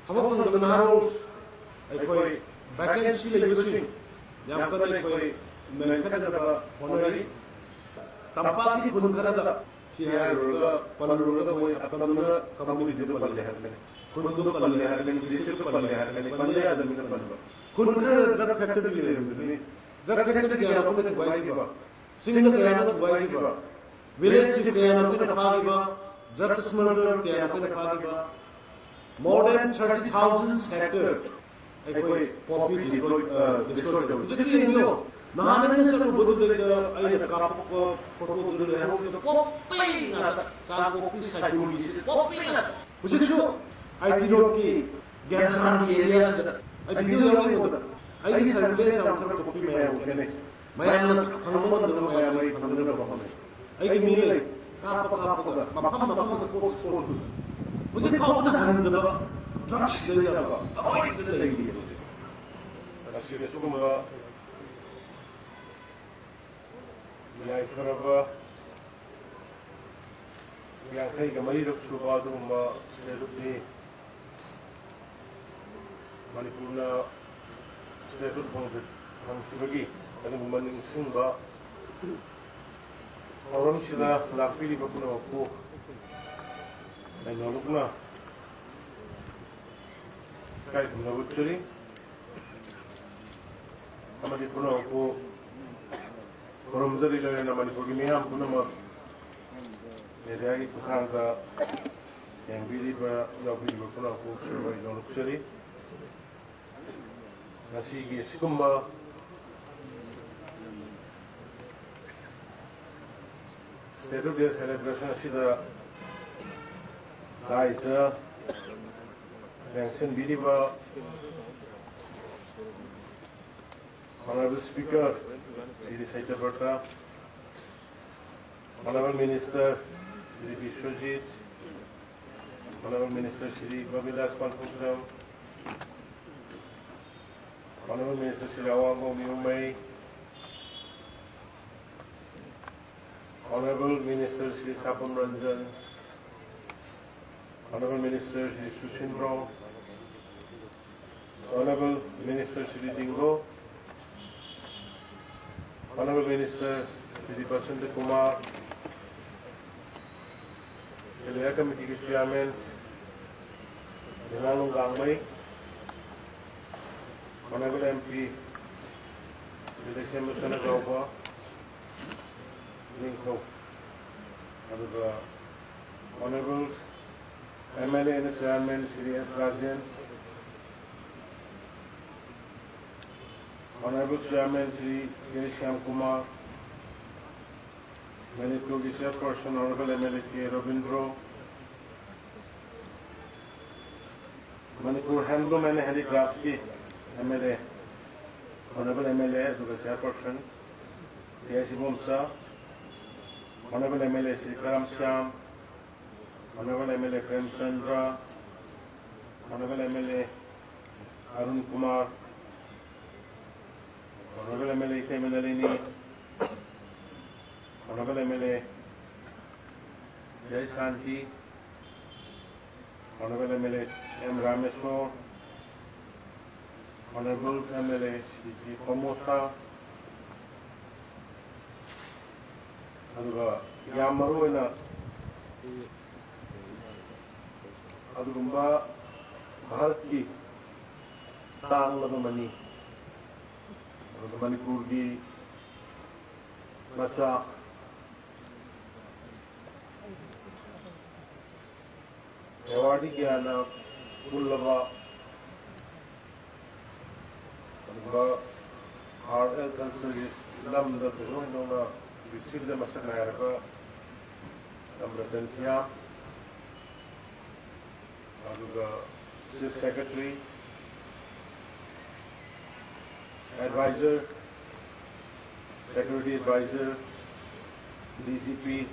थबक फंगदब नहारोल अखोई वैकेंसी लेबसिंग याम कन अखोई मेनखनब होनरी तंपाकी खुन खरदा सिहारुगा पलरुगा कोई अतमना कम्युनिटी दो पल्ले हरने खुन दो पल्ले हरने डिस्ट्रिक्ट पल्ले हरने पल्ले आदमी का पल्ले खुन खर ड्रग फैक्ट्री ले रहे ड्रग फैक्ट्री के आना को बुआई की बा सिंह के आना को बुआई की बा विलेज के आना को नफा की बा ड्रग स्मगलर के आना को नफा की बा more than 30,000 hectares कोई पॉपी डिस्ट्रॉय कर जितनी इन्हों नाहने से तो बुद्ध दे आई काप फोटो दे रहे हैं तो पॉपी ना का पॉपी साइकोलॉजी से पॉपी ना कुछ शो आईटी रोड की गैरसान की एरिया आई वीडियो यानी होता आई सर्विलेंस अंकर पॉपी में है कहने मैं ना फंगमन दो मैं फंगमन का बहुत आई की मीले काप मफम से स्पोर्ट मुझे खाओ तो हन दबा ड्रग्स ले जाबा अवॉइड कर लगी है Así como la ifaraba yang kai ga mai rok suba du ma sedukni manipurna seduk bang sibagi anu maning singba orang sila lakpili ba kuno ko ai no lukna kai kuno butchuri हमारे पुनः को करमजरी लगे ना money कोई में हम पुनः मत मेरे आगे पुखान का yang bili ba ya bili ba पुनः को survey no luxury nasi gi sikumba state of the celebration sida daita yang bili ba Honorable Speaker, Shri Saita Bhatta, Honorable Minister, Shri Vishwajit, Honorable Minister Shri Babilas Panpukram, Honorable Minister Shri Awango Miumai, Honorable Minister Shri Sapun Ranjan, Honorable Minister Shri Sushin Rao, Honorable Minister Shri Dingo, Honorable Minister Shri Basant Kumar, Area Committee Chairman Dinalung Gangmai, Honorable MP Shri December Sanagaupa, Linko, Honorable MLA and Chairman Shri S. Rajan, Honorable Chairman Shri Shyam Kumar, Manipur Chairperson Honorable MLA K. Robindro, Manipur Handloom and Handicrafts की MLA Honorable MLA as Chairperson K.S. Bumsa, Honorable MLA Shri Karam Shyam, Honorable MLA Prem Chandra, Honorable MLA Arun Kumar, Honorable MLA K. Manalini, Honorable MLA Jai Santi, Honorable MLA M. Rameshwar, Honorable MLA Shri Pomosa, aduga yamaru ina adugumba Bharat ki tang lagamani Manipur की बच्चा एवार्डी के आना कुल्लवा hard concert lump the दोनों दोनों विचित्र मसला है रखा अमृतंतिया अरुगा Chief Secretary Advisor, Security Advisor, DCP,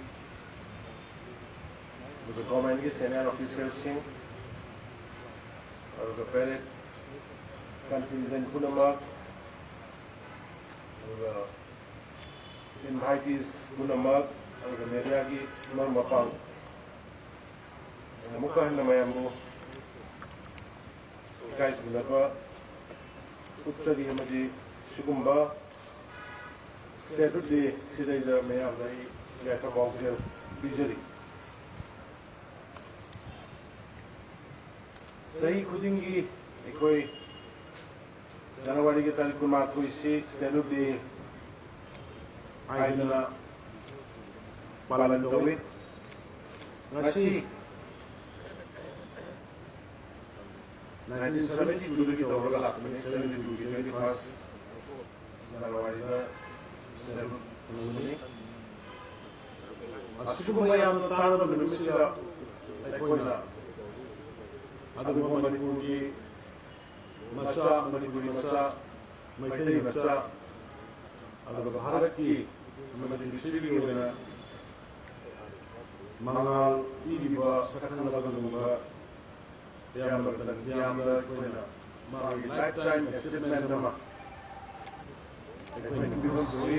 the Command Senior Officers, the Parade, Contingent Punamak, the invitees Punamak, the Neriagi, Normapang, and the Mukhan Namayambu, ꯏꯀꯥꯏ ꯈꯨꯝꯅꯕ ꯎꯠꯆꯔꯤ ꯑꯃꯗꯤ ꯁꯤꯒꯨꯝꯕ ꯁ꯭ꯇꯦꯠꯍꯨꯗ ꯗꯦ ꯁꯤꯗꯩꯗ ꯃꯌꯥꯝꯗ ꯑꯩ ꯌꯥꯏꯐ ꯄꯥꯎꯖꯦꯜ ꯄꯤꯖꯔꯤ ꯆꯍꯤ ꯈꯨꯗꯤꯡꯒꯤ ꯑꯩꯈꯣꯏ ꯖꯅꯋꯥꯔꯤꯒꯤ ꯇꯥꯔꯤꯛ 12ꯁꯤ ꯁ꯭ꯇꯦꯠꯍꯨꯗ ꯗꯦ ꯍꯥꯏꯗꯨꯅ ꯄꯥꯂꯟ ꯇꯧꯏ ꯉꯁꯤ 1972 ꯇꯧꯔꯒ ꯂꯥꯛꯄꯅꯤ 72ꯒꯤ 21 ꯖꯅꯋꯥꯔꯤꯗ ꯁ꯭ꯇꯦꯠꯍꯨꯗ ꯐꯪꯕꯅꯤ ꯑꯁꯤꯒꯨꯝꯕ ꯌꯥꯝꯅ ꯇꯥꯡꯕ ꯅꯨꯃꯤꯠꯁꯤꯗ ꯑꯩꯈꯣꯏꯅ ꯑꯗꯨꯒꯨꯝꯕ ꯃꯅꯤꯄꯨꯔꯒꯤ ꯃꯆꯥ ꯃꯅꯤꯄꯨꯔꯤ ꯃꯆꯥ ꯃꯩꯇꯩ ꯃꯆꯥ ꯑꯗꯨꯒ ꯚꯥꯔꯠꯀꯤ ꯑꯃꯗꯤ ꯄ꯭ꯔꯤꯊꯤꯕꯤꯒꯤ ꯑꯣꯏꯅ ꯃꯉꯥꯜ ꯄꯤꯔꯤꯕ ꯁꯛꯈꯪꯂꯕꯒꯨꯝꯕ ꯌꯥꯝꯅ ꯑꯩꯈꯣꯏꯅ ꯃꯥꯒꯤ ꯂꯥꯏꯐ ꯇꯥꯏꯝ ꯑꯦꯆꯤꯞꯃꯦꯟ ꯑꯃ ꯑꯩꯈꯣꯏꯅ ꯄꯤꯕ ꯄꯨꯔꯤ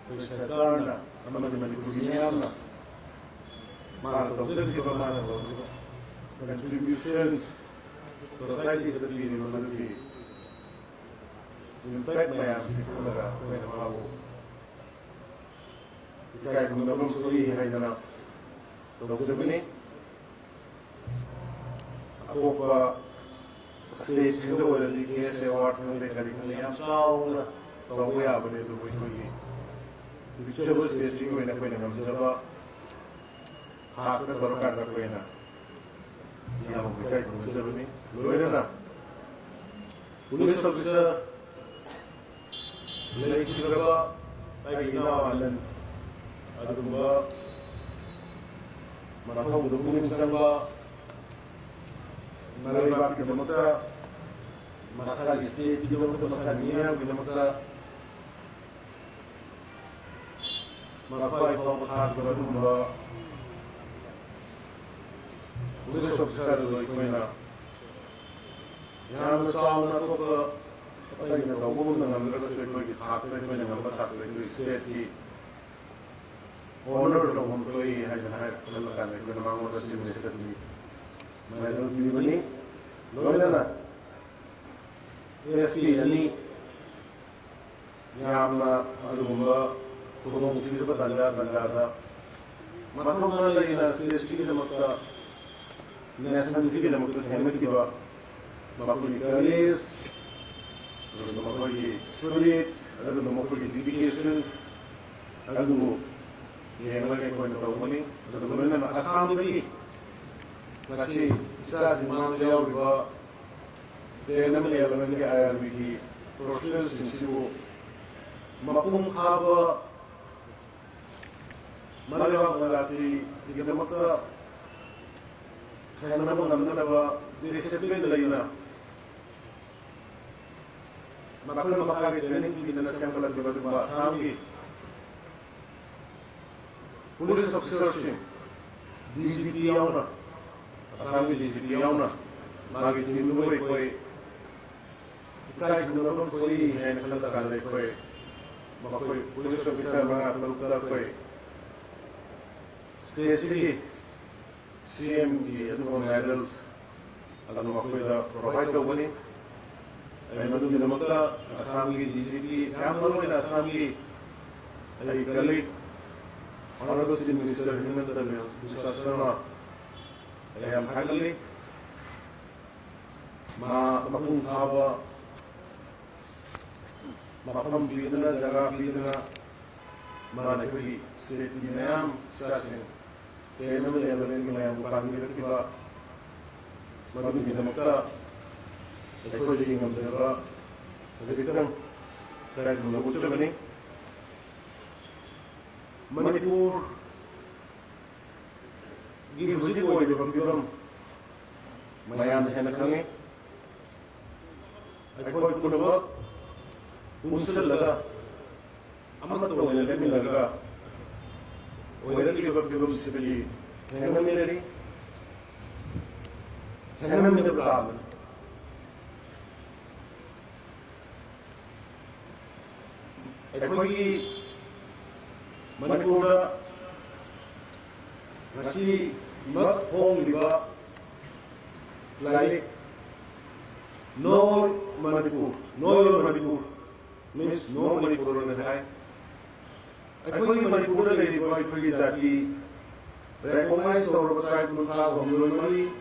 ꯑꯩꯈꯣꯏ ꯁꯔꯀꯥꯔꯅ ꯑꯃꯗꯤ ꯃꯅꯤꯄꯨꯔ ꯃꯤꯌꯥꯝꯅ ꯃꯥꯅ ꯇꯧꯖꯔꯤꯕ ꯃꯥꯅ ꯇꯧꯔꯤꯕ ꯀꯟꯇ꯭ꯔꯤꯕ꯭ꯌꯨꯁꯟ ꯁꯣꯁꯥꯏꯇꯤꯗ ꯄꯤꯔꯤꯕ ꯃꯗꯨꯒꯤ ꯏꯝꯄꯦꯛ ꯃꯌꯥꯝꯁꯤ ꯈꯜꯂꯒ ꯑꯩꯈꯣꯏꯅ ꯃꯥꯕꯨ ꯏꯀꯥꯏ ꯈꯨꯝꯅꯐꯝ ꯁꯣꯏ ꯍꯥꯏꯗꯅ ꯇꯧꯖꯕꯅꯤ ꯑꯇꯣꯞꯄ ꯁ꯭ꯇꯦꯠꯁꯤꯡꯗ ꯑꯣꯏꯔꯗꯤ ꯀꯦꯁ ꯑꯦꯋꯥꯔꯗ ꯈꯪꯗꯦ ꯀꯔꯤ ꯈꯪꯗꯦ ꯌꯥꯝ ꯆꯥꯎꯅ ꯇꯧꯕ ꯌꯥꯕꯅꯤ ꯑꯗꯨꯕꯨ ꯑꯩꯈꯣꯏꯒꯤ ꯄꯤꯛꯆꯔꯕ ꯁ꯭ꯇꯦꯠꯁꯤꯒꯤ ꯑꯣꯏꯅ ꯑꯩꯈꯣꯏꯅ ꯉꯝꯖꯕ ꯊꯥꯛꯇ ꯇꯧꯔꯀꯥꯟꯗ ꯑꯩꯈꯣꯏꯅ ꯌꯥꯝ ꯏꯀꯥꯏ ꯈꯨꯝꯅꯖꯕꯅꯤ ꯂꯣꯏꯅꯅ ꯄꯨꯂꯤꯁ ꯑꯣꯐꯤꯁꯔ ꯂꯩꯈꯤꯗ꯭ꯔꯕ ꯑꯩꯒꯤ ꯏꯅꯥꯎ ꯑꯅꯟ ꯑꯗꯨꯒꯨꯝꯕ ꯃꯊꯧꯗ ꯄꯨꯛꯅꯤꯡ ꯆꯪꯕ ꯃꯔꯩꯕꯥꯛꯀꯤꯗꯃꯛꯇ ꯃꯁꯥꯒꯤ ꯁ꯭ꯇꯦꯠꯀꯤꯗꯃꯛꯇ ꯃꯁꯥꯒꯤ ꯃꯤꯌꯥꯝꯒꯤꯗꯃꯛꯇ ꯃꯈꯣꯏ ꯐꯥꯎꯕ ꯊꯥꯈꯤꯕ ꯑꯗꯨꯒꯨꯝꯕ ꯄꯨꯂꯤꯁ ꯑꯣꯐꯤꯁꯥꯔꯗꯨ ꯑꯩꯈꯣꯏꯅ ꯌꯥꯝꯅ ꯆꯥꯎꯅ ꯑꯇꯣꯞꯄ ꯑꯇꯩꯅ ꯇꯧꯕꯒꯨꯝꯅ ꯉꯝꯗ꯭ꯔꯒꯁꯨ ꯑꯩꯈꯣꯏꯒꯤ ꯊꯥꯛꯇ ꯑꯩꯈꯣꯏꯅ ꯉꯝꯕ ꯊꯥꯛꯇ ꯑꯩꯈꯣꯏ ꯁ꯭ꯇꯦꯠꯀꯤ ꯑꯣꯅꯔ ꯇꯧꯐꯝ ꯊꯣꯛꯏ ꯍꯥꯏꯗꯅ ꯈꯜꯂ ꯀꯥꯟꯗ ꯑꯩꯈꯣꯏꯅ ꯃꯉꯣꯟꯗ ꯆꯤꯐ ꯃꯤꯅꯤꯁꯇꯔꯒꯤ ꯃꯦꯗꯜ ꯄꯤꯕꯅꯤ ꯂꯣꯏꯅꯅ SP 2 ꯌꯥꯝꯅ ꯑꯗꯨꯒꯨꯝꯕ ꯈꯨꯗꯣꯡꯊꯤꯔꯕ ꯇꯥꯟꯖꯥꯗ ꯃꯊꯧꯅꯥ ꯂꯩꯅ ꯁ꯭ꯇꯦꯠꯁꯤꯒꯤꯗꯃꯛꯇ ꯅꯦꯁꯟꯁꯤꯒꯤꯗꯃꯛꯇ ꯊꯦꯡꯅꯈꯤꯕ ꯃꯈꯣꯏꯒꯤ ꯀꯔꯦꯖ ꯑꯗꯨꯒ ꯃꯈꯣꯏꯒꯤ ꯁ꯭ꯄꯤꯔꯤꯠ ꯑꯗꯨꯒ ꯃꯈꯣꯏꯒꯤ ꯗꯤꯗꯤꯀꯦꯁꯟ ꯑꯗꯨꯕꯨ ꯌꯦꯡꯂꯒ ꯑꯩꯈꯣꯏꯅ ꯇꯧꯕꯅꯤ ꯑꯗꯨꯒ ꯂꯣꯏꯅꯅ ꯑꯁꯥꯝꯗꯒꯤ ꯉꯁꯤ ꯏꯆꯥꯁꯤꯡ ꯃꯥꯡꯗ ꯌꯥꯎꯔꯤꯕ 10 ꯑꯃꯗꯤ 11ꯒꯤ IRBꯒꯤ ꯄ꯭ꯔꯣꯐꯦꯁꯅꯦꯜꯁꯤꯡꯁꯤꯕꯨ ꯃꯄꯨꯡ ꯐꯥꯕ ꯃꯔꯩꯕꯥꯛ ꯃꯪꯒꯥꯊꯤꯒꯤꯗꯃꯛꯇ ꯊꯦꯡꯅꯕ ꯉꯝꯅꯅꯕ ꯗꯤꯁꯤꯄ꯭ꯂꯤꯟ ꯂꯩꯅ ꯃꯈꯜ ꯃꯈꯥꯒꯤ ꯇ꯭ꯔꯦꯅꯤꯡ ꯄꯤꯗꯨꯅ ꯁꯦꯝꯒꯠꯂꯛꯂꯤꯕ ꯑꯗꯨꯒꯨꯝꯕ ꯑꯁꯥꯝꯒꯤ ꯄꯨꯂꯤꯁ ꯑꯣꯐꯤꯁꯥꯔꯁꯤꯡ DGP ꯌꯥꯎꯅ ꯑꯁꯥꯝꯒꯤ DGP ꯌꯥꯎꯅ ꯃꯥꯒꯤ ꯇꯤꯝꯗꯨꯕꯨ ꯑꯩꯈꯣꯏ ꯏꯀꯥꯏ ꯈꯨꯝꯅꯐꯝ ꯊꯣꯛꯏ ꯍꯥꯏꯅ ꯈꯜꯂ ꯀꯥꯟꯗ ꯑꯩꯈꯣꯏ ꯃꯈꯣꯏ ꯄꯨꯂꯤꯁ ꯑꯣꯐꯤꯁꯥꯔ 5-6ꯇ ꯑꯩꯈꯣꯏ ꯁ꯭ꯇꯦꯠꯁꯤꯒꯤ CMꯒꯤ ꯑꯗꯨꯒꯨꯝꯕ ꯃꯦꯗꯜꯁ ꯑꯗꯨ ꯃꯈꯣꯏꯗ ꯄ꯭ꯔꯣꯚꯥꯏꯗ ꯇꯧꯒꯅꯤ ꯃꯗꯨꯒꯤꯗꯃꯛꯇ ꯑꯁꯥꯝꯒꯤ DGP ꯌꯥꯝ ꯃꯔꯨꯑꯣꯏꯅ ꯑꯁꯥꯝꯒꯤ ꯑꯩ click Honorable Chief Minister Himanta Biswa Sarma I am happily mapung khaba mafam pidana jaga pidana mana koi state ki mayam sasing tenam level ki mayam pani rakhiba madu bidamakta ekoi ji ngamdeba hajikam tarak muguchabani Manipur gi hujik oiba fibam mayam hena khangi aikoi punamak punsillaga amat oina leminaga oiraliba fibam sibili hengaminari hengaminaba aikoi Manipurda ngasi mak hongliba like no Manipur, no Manipur means no Manipur in the high. I quit Manipur that he recognized our tribe to have a memory.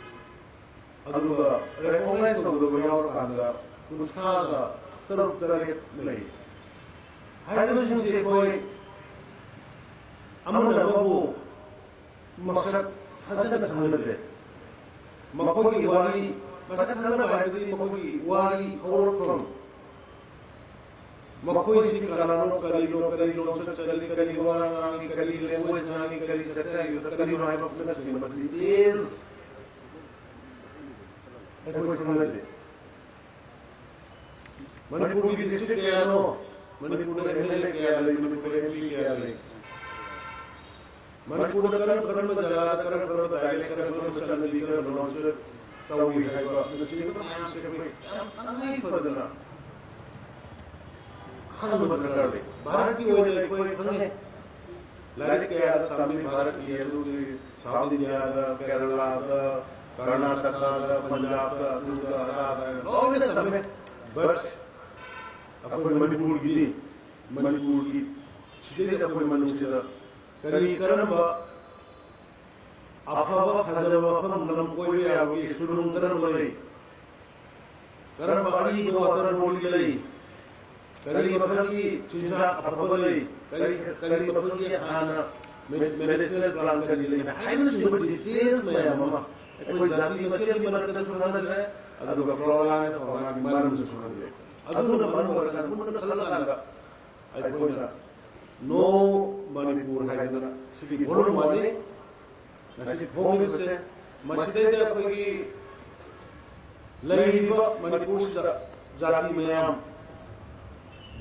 Aduga recognized the way out and the Kuskaga, Turk lay. Hydrogen say, boy, Amana Babu, Masak Fazan Hamlet. Makogi Wari, Masakana, Makogi Wari, Horcom. Makoi si Karano, Karino, Kariwana, Kari, Westani, Karino, I have nothing but it is. Manipur district kaya no, Manipur MLA kaya lay, Manipur MP kaya lay. Manipur karam jala karam dahil karam salan leader announcer tawi hai ba mistake ko am se koi angai fadana khan badar le bharat ki wajah koi khange lari kaya tamil bharat ki yeru south india kerala Karnataka, Punjab, all the time. But apoi Manipur ki chide apoi Manipur kari karamba afava hazava pham nam koi agi surun karam lai karamba ari ko atar roli lai kari bakhali chinsa apalai kari bakhali ana medicinal plan kari lai I don't know details mein mama कोई जाति मसीह की मदद से सुना दे अदु का flora है तो हमारा बीमार से सुना दे अदु न मन वर्तन मुन खलल का आई कोई ना नो मणिपुर है ना सिटी बोलो माने नसी भोंग से मस्जिद दे कोई लईब मणिपुर से जाति में हम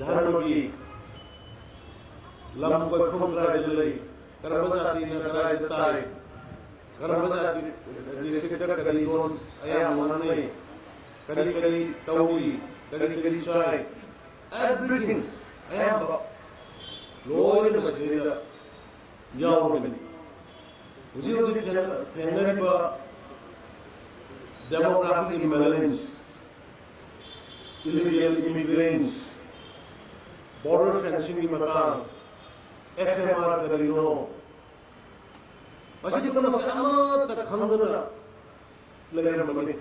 धर्म की लम को फुंकरा दे लई कर्म जाति न कराए देता है Karena di sekitar Kalidon ayam mengenai kali tauri, kali cai, everything ayam bak. Loh ini masih ada jauh begini. Uji tengah ni pak demographic imbalance, illegal immigrants, border fencing di Makan, FMR Kalidon. Masih bukan masalah tak khandana lagi ramai.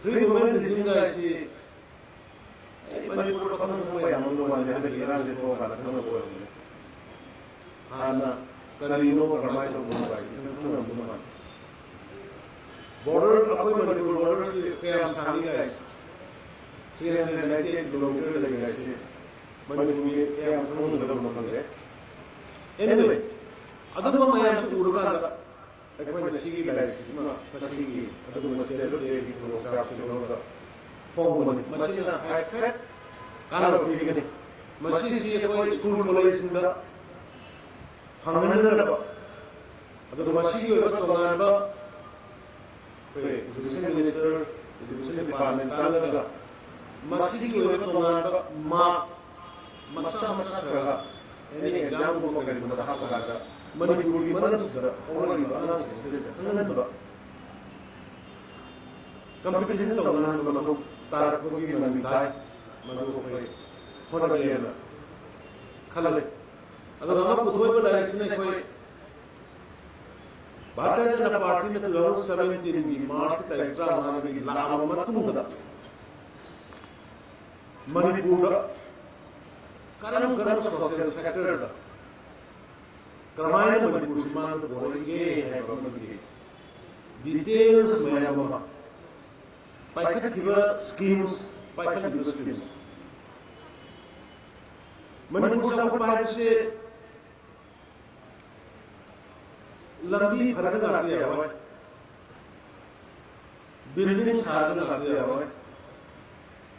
Free movement sehingga si Manipur kan semua yang menguasai dari Iran itu kalau kena boleh. Anak Karino ramai tu menguasai itu semua menguasai. Border apa Manipur border si kayak sani guys. 398 kilometer lagi guys. Manipur yang semua negara menguasai. Anyway. Aduh mayam se uruganda ekoi sigi lice ma pasigi aduh mastero de gitu sab se loga pong masi na high fat kana pigani masi si ekoi school college inda hangana ba aduh masi yo ba tongan ba education minister education department talaga masi yo ba tongan ba ma macha ka any exam ko magari ba ha Manipur की मदद से और भी आना से संगठन बा competition तो होना मतलब तारक को की मन दिखाए मतलब कोई थोड़ा गया ना खलले अगर हम पुथोय पर इलेक्शन में कोई भारतीय जनता पार्टी ने 2017 की मार्च की तारीख से आने की लाभ मत तुंगा मणिपुर कर्म social sector Keramayan Manipur Siman to Borige have details Mayama. Paika Kiva schemes, Paika Kiva schemes. Manipur Sapai say Lambi Haragan at the hour. Buildings Haragan at the hour.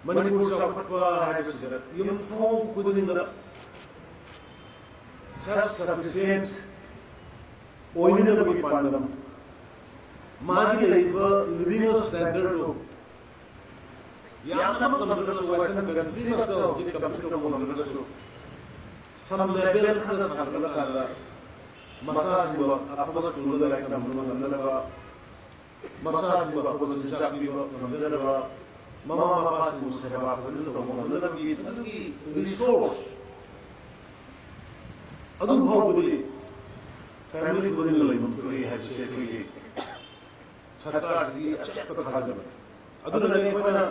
Manipur Sapapa had said, you home within the self-sufficient oil of the pandam. Magi living standard of Yamam Congress of Western country must go to Congress. Some level of the massage, Apamas to the like Namanga, ꯃꯁꯥꯁꯤꯡꯕꯨ ꯑꯐꯕ ꯆꯤꯟꯖꯥꯛ ꯄꯤꯕ ꯉꯝꯖꯅꯕ ꯃꯃꯥ ꯃꯄꯥꯁꯤꯡꯕꯨ ꯁꯦꯕꯥ ꯐꯖꯅ ꯇꯧꯕ ꯉꯝꯅꯕꯒꯤ ꯑꯗꯨꯒꯤ resources ꯑꯗꯨ ꯐꯥꯎꯕꯗꯤ ꯐꯦꯃꯤꯂꯤ ꯈꯨꯗꯤꯡꯃꯛ ꯂꯩꯐꯝ ꯊꯣꯛꯏ ꯍꯥꯏꯕꯁꯤ ꯑꯩꯈꯣꯏꯒꯤ ꯁꯔꯀꯥꯔꯁꯤꯒꯤ ꯑꯆꯦꯠꯄ ꯊꯥꯖꯕ ꯑꯗꯨꯅ ꯑꯩꯈꯣꯏꯅ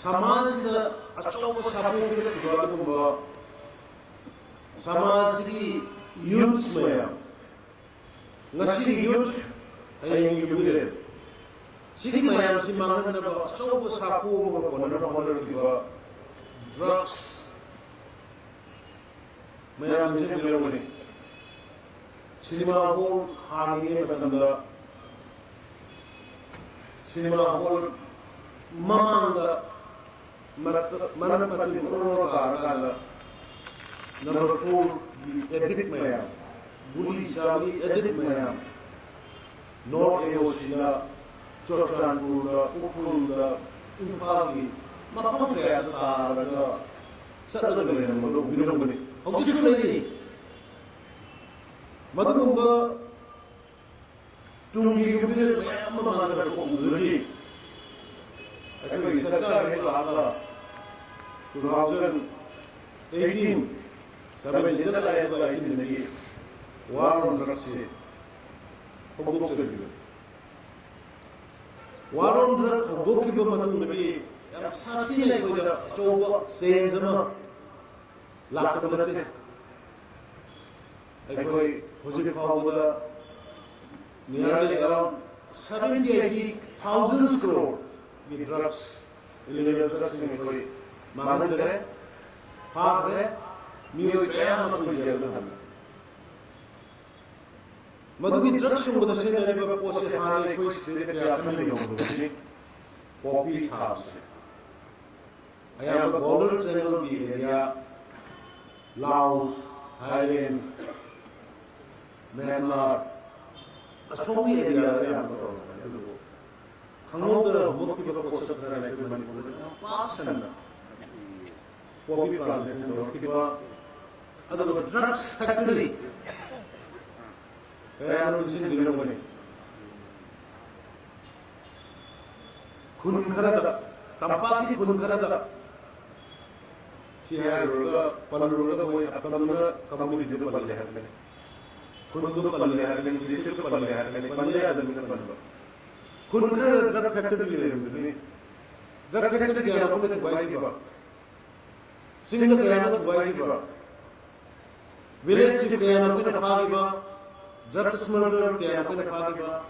ꯁꯃꯥꯖꯁꯤꯗ ꯑꯆꯧꯕ ꯁꯥꯐꯨ ꯄꯤꯔꯛꯈꯤꯕ ꯑꯗꯨꯒꯨꯝꯕ ꯁꯃꯥꯖꯁꯤꯒꯤ ꯌꯨꯠꯁ ꯃꯌꯥꯝ ꯉꯁꯤꯒꯤ ꯌꯨꯠ ꯍꯌꯦꯡ ꯌꯨꯝꯕꯤꯔꯦ ꯁꯤꯒꯤ ꯃꯌꯥꯝꯁꯤ ꯃꯥꯡꯍꯟꯅꯕ ꯑꯆꯧꯕ ꯁꯥꯐꯨ ꯑꯃ ꯀꯣꯟꯅꯅꯕ ꯍꯣꯠꯅꯔꯛꯈꯤꯕ ꯗ꯭ꯔꯒꯁ ꯃꯌꯥꯝ ꯅꯤꯡꯁꯤꯡꯕꯤꯔꯝꯒꯅꯤ सिनेमा हॉल हांगिंगे मतंदा सिनेमा हॉल ममांगा मनन पति कोरोना कारणा नंबर 4 एडिट मया बुली सावी एडिट मया नॉर्थ एशिया चोटानपुरा उखुलदा इम्फाल मफम कया तारगा सदगले मदो बिरमगनी हौजिसु लेरी मधुगुम्बा तुंगी युबिरे मयाम मानगर को उदरी अखोई सरकार ने लागा 2018 सबे लेदर आया तो 18 नहीं वार ऑन ड्रग्स से हबुक से वार ऑन ड्रग हबुक की बमतुंग नबी यार साथी ने कोई चौबा सेंजमा लाकबलते अखोई Hojik Fawda nearly around 70-80,000 crore with drugs, illegal drugs in koi manandre, faare, miyo kaya na koi jagda ham. Madhugi drugs yung bada se nare ba po se haane koi state kaya kan yung bada poppy house. I have a Golden Triangle area, Laos, Thailand, Myanmar, asombi area ya to khangod mukhi ba ko sa thara lai man ko pasan na poppy plantation do kiba adu drugs factory kaya no sin dilong bane khun kharada tampati khun kharada si hai roga palroga koi atamna community de palle hai खुद पल्ले हरने किसी को पल्ले हरने पल्ले आदमी का पल्ले खुद कर drug factory ले रहे हैं ड्रग फैक्ट्री क्या आपको तो बाइक की बात सिंगल क्या ना तो बाइक की बात विलेज से क्या ना कोई नफा की बात ड्रग स्मगलर क्या ना कोई नफा की बात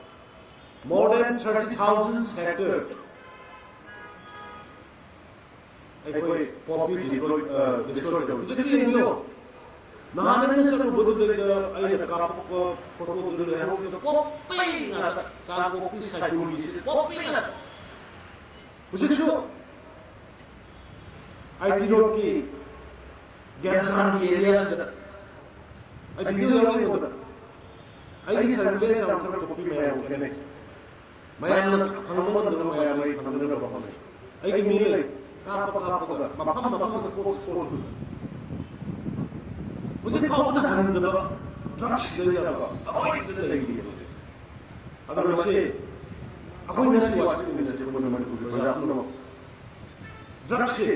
more than 30,000 hectares कोई पॉपी डिस्ट्रॉय कर जितनी नहीं नामने से को बदल देगा आई काप को फोटो दे रहे हो तो कॉपी ना का कॉपी साइडोली से कॉपी ना मुझे शो आईटी रोड की गैरसान की एरिया से आई वीडियो लगा नहीं होता आई सर्वे से हम कर कॉपी में है वो ने मैं ना खंगमन दो मैं खंगमन दो बहुत है आई की मिले काप का मफम स्पोर्ट मुझे खाओ तो हम दबा ड्रग्स ले जाएगा अवॉइड कर लेंगे अगर वैसे अकोई नशे वास्ते में नशे को नमन को बजा अपना ड्रग्स से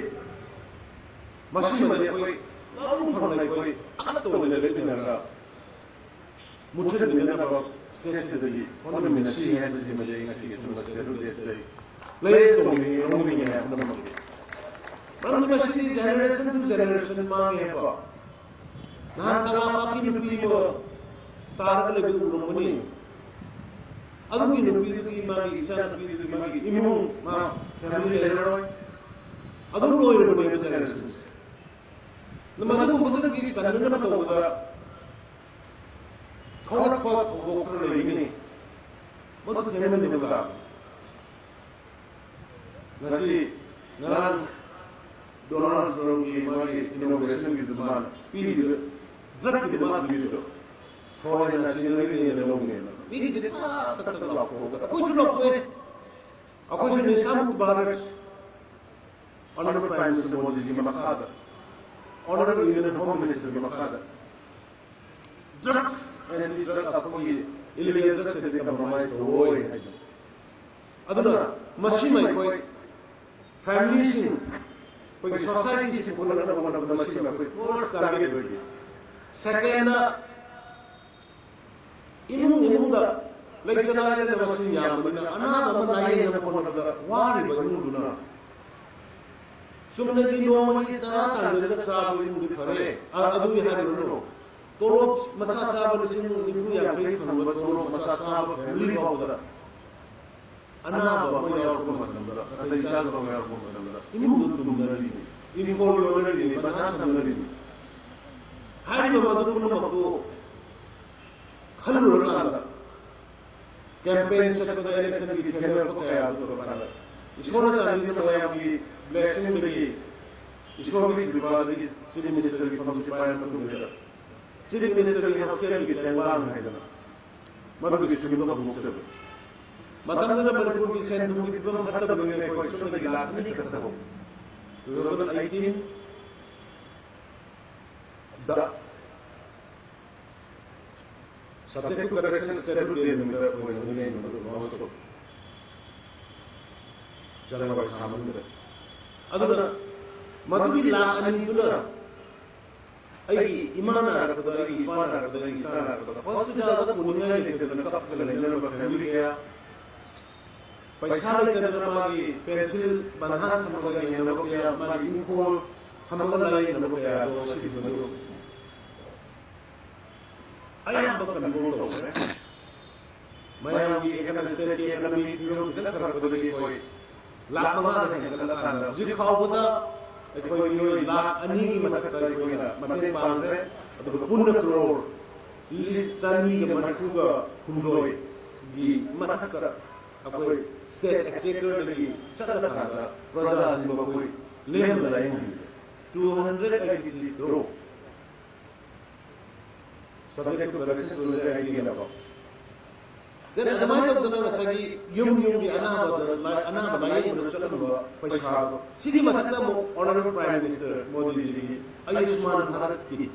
मशीन में कोई लारू फरने कोई अकल तो ले ले ना मुझे मिलना बाबा स्टेज से दी कौन में नशे है तो मुझे नशे के तुम से रो दे प्लेस तो नहीं रोमिंग है अपना मन मशीन जनरेशन टू जनरेशन मांगे है नान कलामा की नुपी को तारक लगे उड़मनी अदुगी नुपी की मागी ईसा नुपी की मागी इमु मा फैमिली लेरो अदुग लोय रुपनी जनरेशन नमदु मुदन की कन्नन तोदा खौरक को गोखर लेगिनी मदु केमन देबदा नसी नान डोनाल्ड ट्रम्प की मागी इनोवेशन की दुकान पीरियड ड्रग की दिमाग में तो फॉरेन नेशनल के लिए लोग ने मेरी दिखा तक लाख होगा कुछ लोग को अकुछ निशान Bharat honourable prime minister Modi ji की मखाद ऑनरेबल यूनियन होम मिनिस्टर की मखाद ड्रग्स एंड ड्रग आपको ये illegal drugs से compromise होए है अदुना मशीन में कोई family sin कोई society से बोलना ना बोलना मशीन में कोई first target होगी second इमुंग दा lecturer ने मशीन याम बिना अनाथ बनाए न बोलना दा वारी बनुना सुमने की नोमली तरह तांगे साब इमुंग फरे अदु यहां बनो तोलो मसा साब लिसिंग निफु या कई खंबा तोलो मसा साब फैमिली बाबूदा अनाथ मोया को मतलब अतै चाल को मोया को मतलब इमुंग तुमदरी इनफॉर्म योनरी बना तमरी हारी मदु कुन मतो खल्लु रकांदा कैंपेन चक्कर इलेक्शन की खेलने को तैयार तो बना ईश्वर सानी ने मया की ब्लेसिंग देगी ईश्वर की कृपा देगी सिटी मिनिस्टर की फंक्शन पाया तो मिलेगा सिटी मिनिस्टर की हफ्ते की तैयार है ना मधु की स्कीम तो मुझसे मतंग ने मणिपुर की सेंट्रल की बिल्कुल खत्म होने कोई सुनने की लाभ नहीं करता हो 2018 the subject to correction statute de number ko ne most ko jara ba khaman de aduna madhubi la aniduna ai imana rakada ai ipana rakada ai isana rakada hospital da kuninga le ke na kap ke le na family ya paisa le ke na magi pencil bandhan thamaga ge na ko ya magi info thamaga lai na ko ya do si banu ayam control हो रहा है मैं अभी economic state की economy विरोध कर रहा हूँ तो कोई लाख मार देंगे गलत आ रहा है जिस खाओ होता कोई नहीं लाख अन्य की मदद कर कोई ना मदद पान रहे तो पुण्य करोड़ लिस्ट चांदी के मशहूर का फुंडोई की मदद कर अब कोई स्टेट एक्सचेकर लगी सकता था प्रजासिंग को कोई लेन लगाएंगे 283 crore subject to correction to the idea of then the mind of the nasagi yum di anaba lai ko salam paisa sidi mahatta honorable prime minister modi ji ayushman bharat ki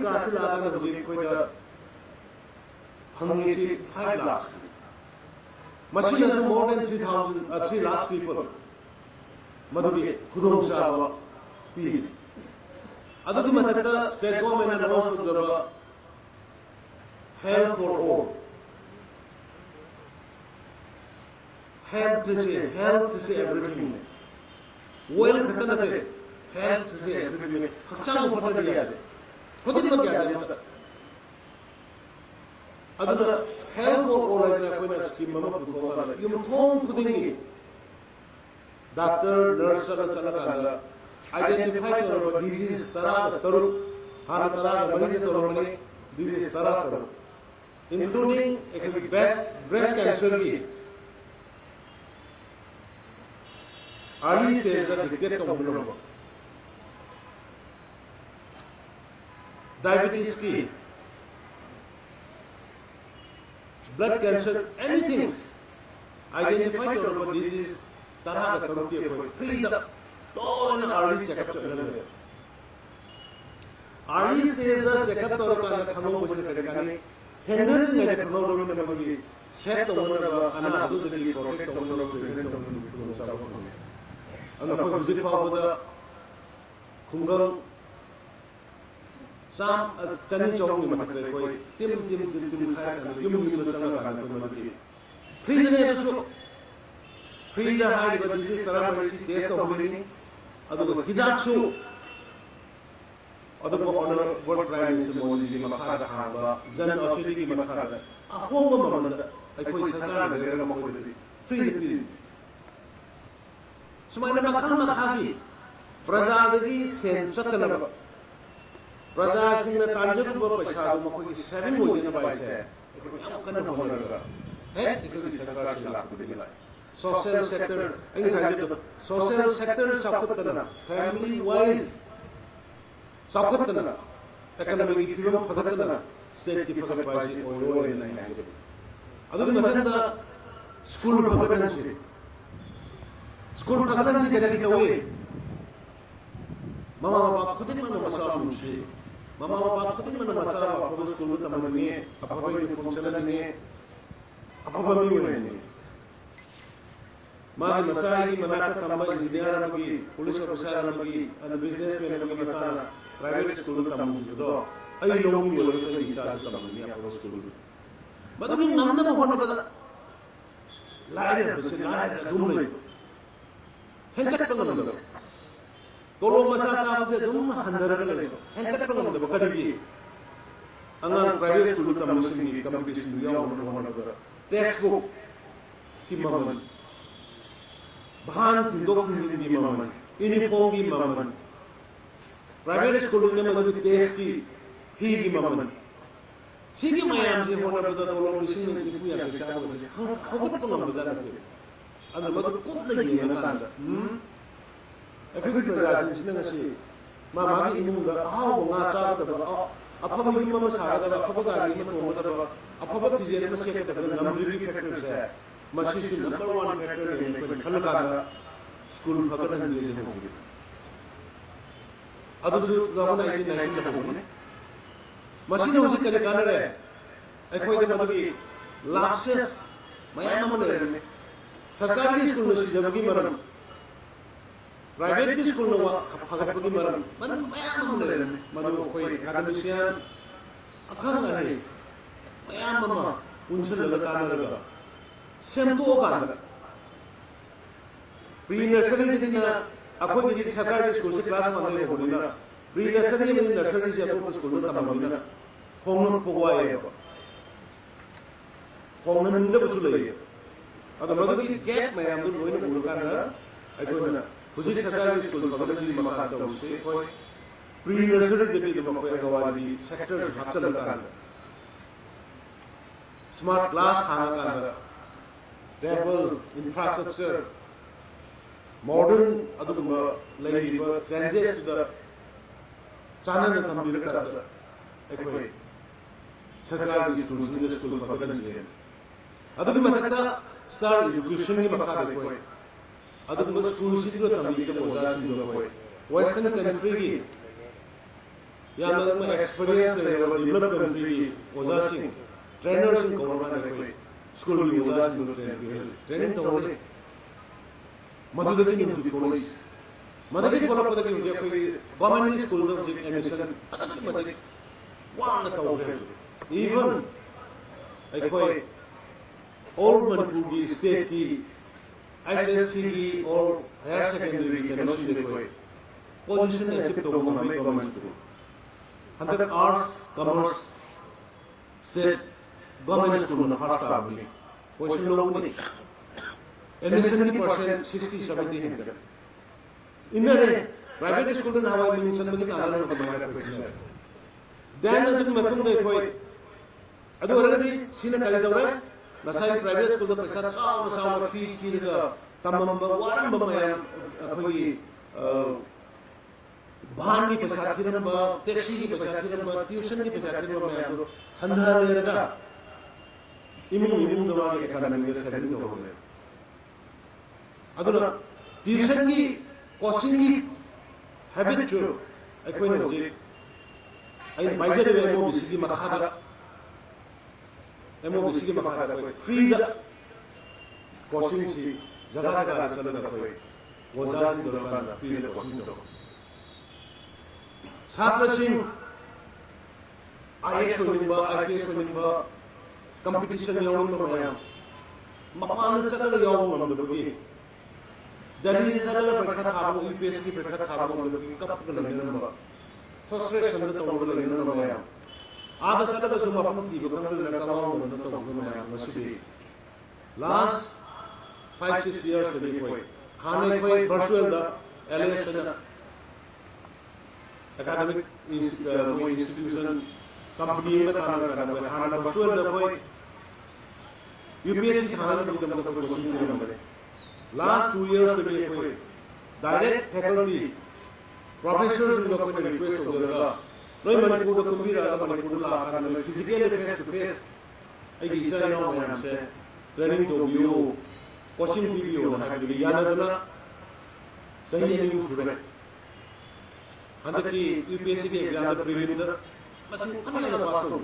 Kashi लागा ना मुझे कोई दा हंगे से 5 lakhs machine has more than 3 lakhs people मधुबी खुदों सावा P अदुगी मथक्ता state government announce करबा health for all health is everything well खतना थे health is everything हचांग पता दिया है खुद ही मत क्या मत अदुना health for all है कोई ना स्कीम में मत खोला ये कौन खुदेंगे डॉक्टर नर्स चला का identify करो disease तरह तरु हर तरह बड़ी तो हमने disease तरह तरु including एक breast cancer भी early stage का detect होना diabetes की blood cancer anything identify करो disease तरह का तरु की कोई free the all early checkup चलने लगे early stage का checkup तो का खमों मुझे करेगा नहीं हेंडर ने खमों लोगों ने मगी सेट तो होना का अना दूध के लिए प्रोटेक्ट होना का प्रिवेंट होना का सब होना अगर कोई विजिट पाओ तो खुंगल शाम चनी चौक में मत कोई टिम खाया युम संग का मगी फ्री ने तो फ्री द हाई बट दिस तरह में टेस्ट हो रही अदुगो हिदाक्सु अदुगो honourable prime minister Modi ji मखादा हाबा जन औषधि की मखादा अहोम ममदा अखोई सरकार ने रेगा मखोदी फ्री दी सुमाइना मखा मखागी प्रजादगी सेन चतनब प्रजा सिंह तांजरु पैसा मखोगी सेविंग होजना पाइसे अखोई याम कन होनगा है अखोई सरकार से लाभ देला social sector social sector sakutana family wise sakutana economic freedom phagutana state ki phagat baji oyo nahi adu matanda school phagatan ji kare ki tawe mama baba khudin mano masam shi mama mapa khuding mana masa aphaba school tamani aphaba uniform salani aphaba mi wani mari masai manata tamba engineer amagi police officer amagi and businessman amagi masana private school tamu do ai longi wala so isa tamani aphaba school madu namna mo honna bada laire bese laire dumle henkat pangamda tolo masa sa se dum handaraga le henkat pangamda bakadi anga private school tamu singi competition yaw honna textbook ki maman bahan tindok tindin di maman uniform ki maman private school ne madu text ki fee ki maman sigi mayam se hona bada tolo machine ni ku ya pesa ko de hagut pangam bazar ke adu madu kut lagi na kanda ekut bazar sine ngasi ma magi imung da haw nga sa da ba afaba yim ma sa da ba afaba ga ni ma to da ba afaba tije ne se ke da number factors hai masi su number 1 factor ne ko khal ka da school bhagat han je ne hogi adu su 1990 da hogi masi ne usi kare kana re ai koi de madu ki lapses mayam ma le ne sarkari school ne si jabgi maram private school no bhagat bagi maram man mayam ma le ne madu koi academician akhang ai mayam ma unsal la kana ra semto kana pre nursery dina akoi gi sarkari school se class ma le ho na pre nursery में nursery से अपने school में तमाम ना होंगन पगवाए होंगन इंदर बसुले अगर मधु की गैप में हम लोग वही ना बोलता ना ऐसे ना उसी सरकारी स्कूल में बगल जी मकान था उससे कोई प्री नर्सरी देखी तो मकोई अगवादी सेक्टर हाथ चलता है स्मार्ट क्लास खाना का टेबल इंफ्रास्ट्रक्चर मॉडर्न अदुगुमा लेंगी चेंजेस टू द चानन तंबीर का एकवे सरकारी स्कूल सिंगल स्कूल बदल जिए अदुगु मथकता स्टार एजुकेशन की मखा दे कोई अदुगु स्कूल सिंगल तंबीर के बोझा सिंगल कोई वेस्टर्न कंट्री की या मतलब में एक्सपीरियंस है वो डेवलप कंट्री की बोझा सिंग ट्रेनर्स को कोरोना दे कोई स्कूल की बोझा सिंगल ट्रेनिंग तो हो मधुदरी यूनिवर्सिटी कॉलेज मदद को पता कि मुझे कोई गवर्नमेंट स्कूल में मुझे एडमिशन मदद वांग तो हो इवन एक कोई ऑल मनपुर की स्टेट की एसएससी की और हायर सेकेंडरी की नोशन दे कोई पोजीशन ऐसे तो वो हमें government school 100 arts commerce state government school में हर साल में पोजीशन लोगों ने एडमिशन की परसेंट 60-70 है इनर प्राइवेट स्कूल में हवा मिशन में कितना आना बनाया है दैन अदुग मतम दे कोई अदु अरगदी सीना कले दवरे नसाई प्राइवेट स्कूल में पैसा चाव चाव फी की का तमम वारम बमयम अखोई भान की पैसा थिरम ब टैक्सी की पैसा थिरम ब ट्यूशन की पैसा थिरम ब मैं तो हंधार लेगा इमुम दवा के खाना में सेटिंग हो गए अदु ट्यूशन की कोचिंग की हैबिट जो अखोई ने जे आई बाइजर वे मो बिसी की मखादा एमो बिसी की मखादा कोई फ्री द कोचिंग सी जगह जगह चलन कोई वजा सी दरकार फ्री द कोचिंग तो छात्र सिंह आईएएस होनिबा आईपीएस होनिबा कंपटीशन याउन मया मपान सकल याउन नमदबगी दिल्ली सरल परीक्षा थाबो यूपीएससी की परीक्षा थाबो नमदबगी कप नमदबा फ्रस्ट्रेशन द तोंगल लेना मया आद सकल सुम अपन थी बकंगल नकलाओ मन तो मया मसबी लास्ट 5-6 years the कोई खाने कोई virtual the LS the academic institution company में खाना करना खाना वर्चुअल द कोई यूपीएससी खाना में एकदम तो क्वेश्चन नहीं नंबर लास्ट 2 years the कोई डायरेक्ट फैकल्टी प्रोफेसर्स उनका कोई रिक्वेस्ट हो गया नई मणिपुर को कुंभी रहा मणिपुर ला खाना में फिजिकली फेस टू फेस आई की सर नो मैं हमसे ट्रेनिंग तो बियो कोचिंग भी बियो ना है कि याद है ना सही नहीं छुड़े हंदकी यूपीएससी के एग्जाम द प्रीलिम द मसिन फना पास हो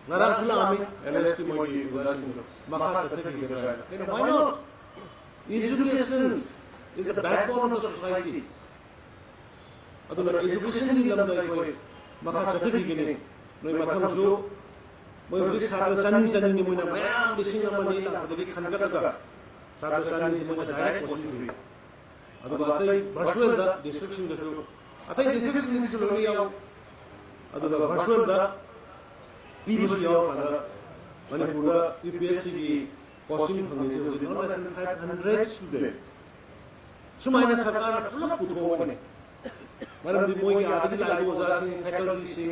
ngarang sula ami LST mogi udasin maka sathaki gera why not education is the backbone of the society aduna education ni lamda koi maka sathaki gene noi matham ju moi hujik satra sani ni moina mayam bising amani la adagi khankata satra sani si moina direct question kuri aduga atai virtual da description da su atai description ni su lori yaw aduga virtual da PBC yaw kana manipura UPSC ki costing phangni se hoji less than 500 student sumaina sarkar pulak putho ne maram di moi ki adagi lai oja sing faculty sing